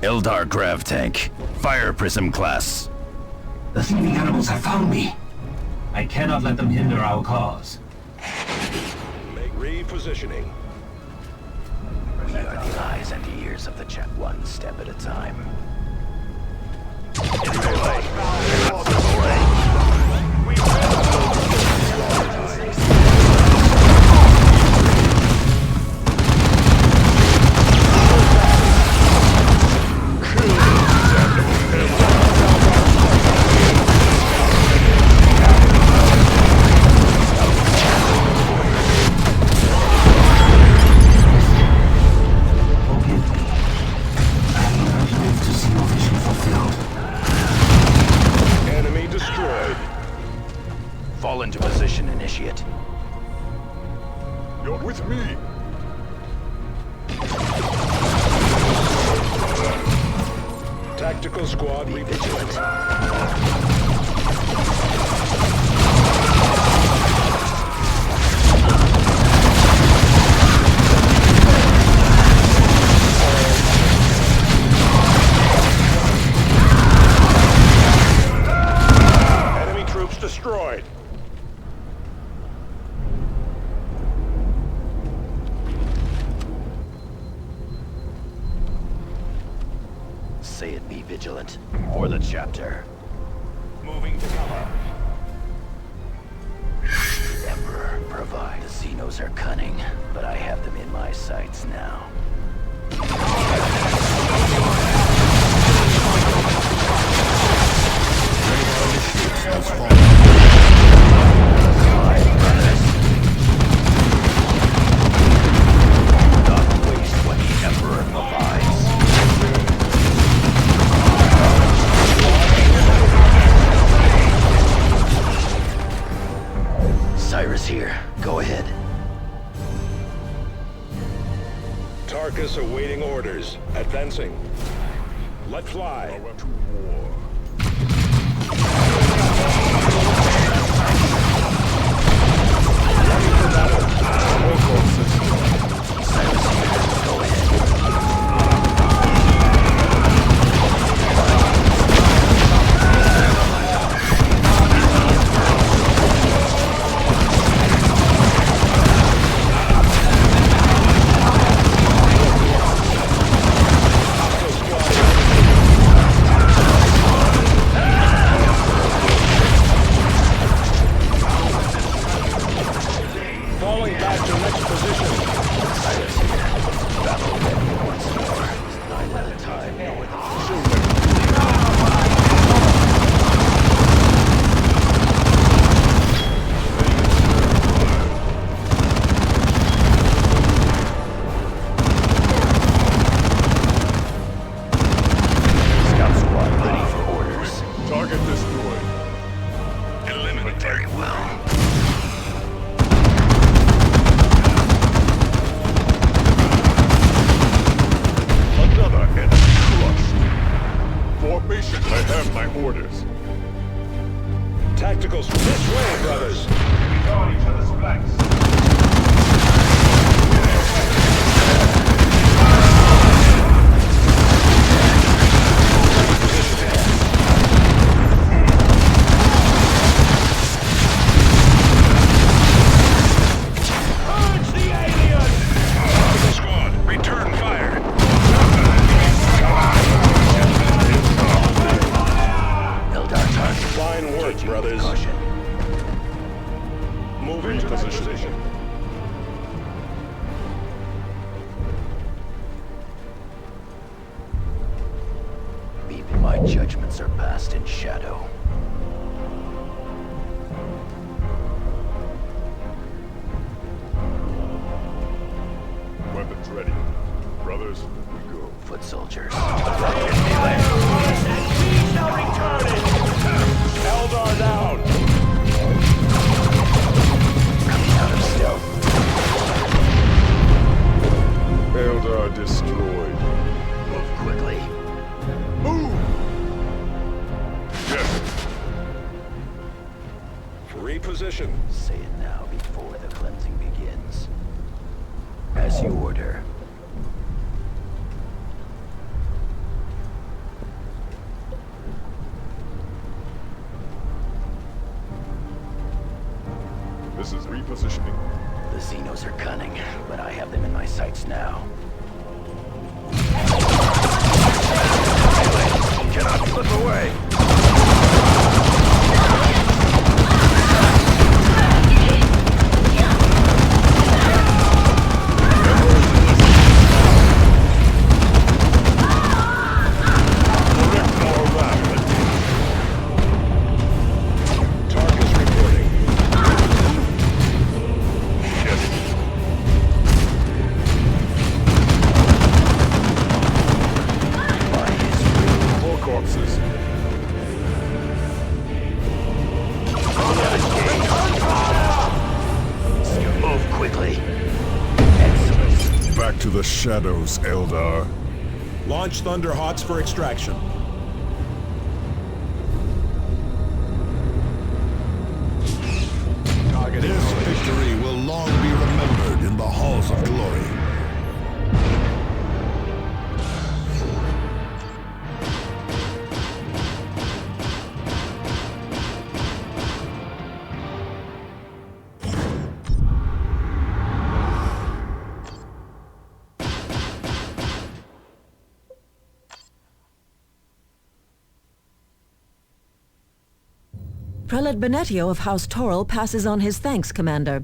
Eldar Grav Tank. Fire Prism class. The thieving animals have found me. I cannot let them hinder our cause. Repositioning. We are the eyes and ears of the Czech, one step at a time. Fall into position, Initiate. You're with me. Tactical squad, be vigilant. Enemy troops destroyed. Say it, be vigilant. For the chapter. Moving to cover. The Emperor provide. The Xenos are cunning, but I have them in my sights now. Not waste what the Emperor provides. Cyrus here. Go ahead. Tarkus awaiting orders. Advancing. Let fly. To war. Cyrus here. Go ahead. Falling back to next position. Cyrus here. Battle ready once more. 9 at a time, north. Scout squad ready for orders. Target destroyed. Eliminate very well. Another enemy crushed. Formation. I have my orders. Tactical this way, brothers. We are each other's flanks. Purge the alien! Tactical squad, return fire. Eldar target. Fine work, Engaging brothers. with caution. Moving to position. My judgments are passed in shadow. Weapons ready. Brothers, we go. Foot soldiers. Eldar down! Coming out of stealth. Eldar destroyed. Move quickly. Move! Yes. Reposition. Say it now before the cleansing begins. As you order. This is repositioning. The Xenos are cunning, but I have them in my sights now. Cannot slip away. To the shadows, Eldar. Launch Thunderhawks for extraction. This victory will long be remembered in the halls of glory. Prelate Benetio of House Toril passes on his thanks, Commander.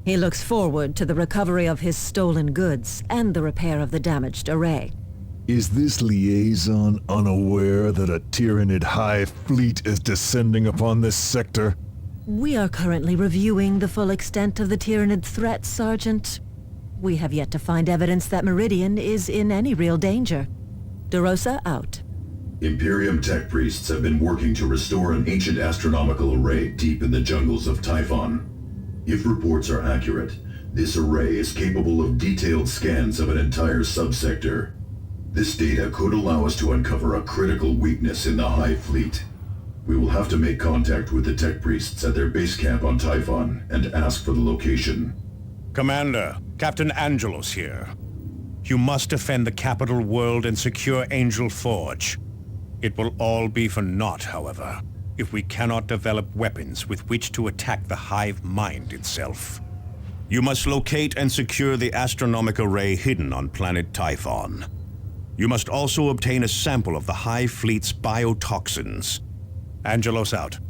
He looks forward to the recovery of his stolen goods and the repair of the damaged array. Is this liaison unaware that a Tyranid hive fleet is descending upon this sector? We are currently reviewing the full extent of the Tyranid threat, Sergeant. We have yet to find evidence that Meridian is in any real danger. DeRosa out. Imperium tech priests have been working to restore an ancient astronomical array deep in the jungles of Typhon. If reports are accurate, this array is capable of detailed scans of an entire subsector. This data could allow us to uncover a critical weakness in the Hive fleet. We will have to make contact with the tech priests at their base camp on Typhon and ask for the location. Commander, Captain Angelos here. You must defend the capital world and secure Angel Forge. It will all be for naught, however, if we cannot develop weapons with which to attack the Hive mind itself. You must locate and secure the astronomic array hidden on planet Typhon. You must also obtain a sample of the Hive fleet's biotoxins. Angelos out.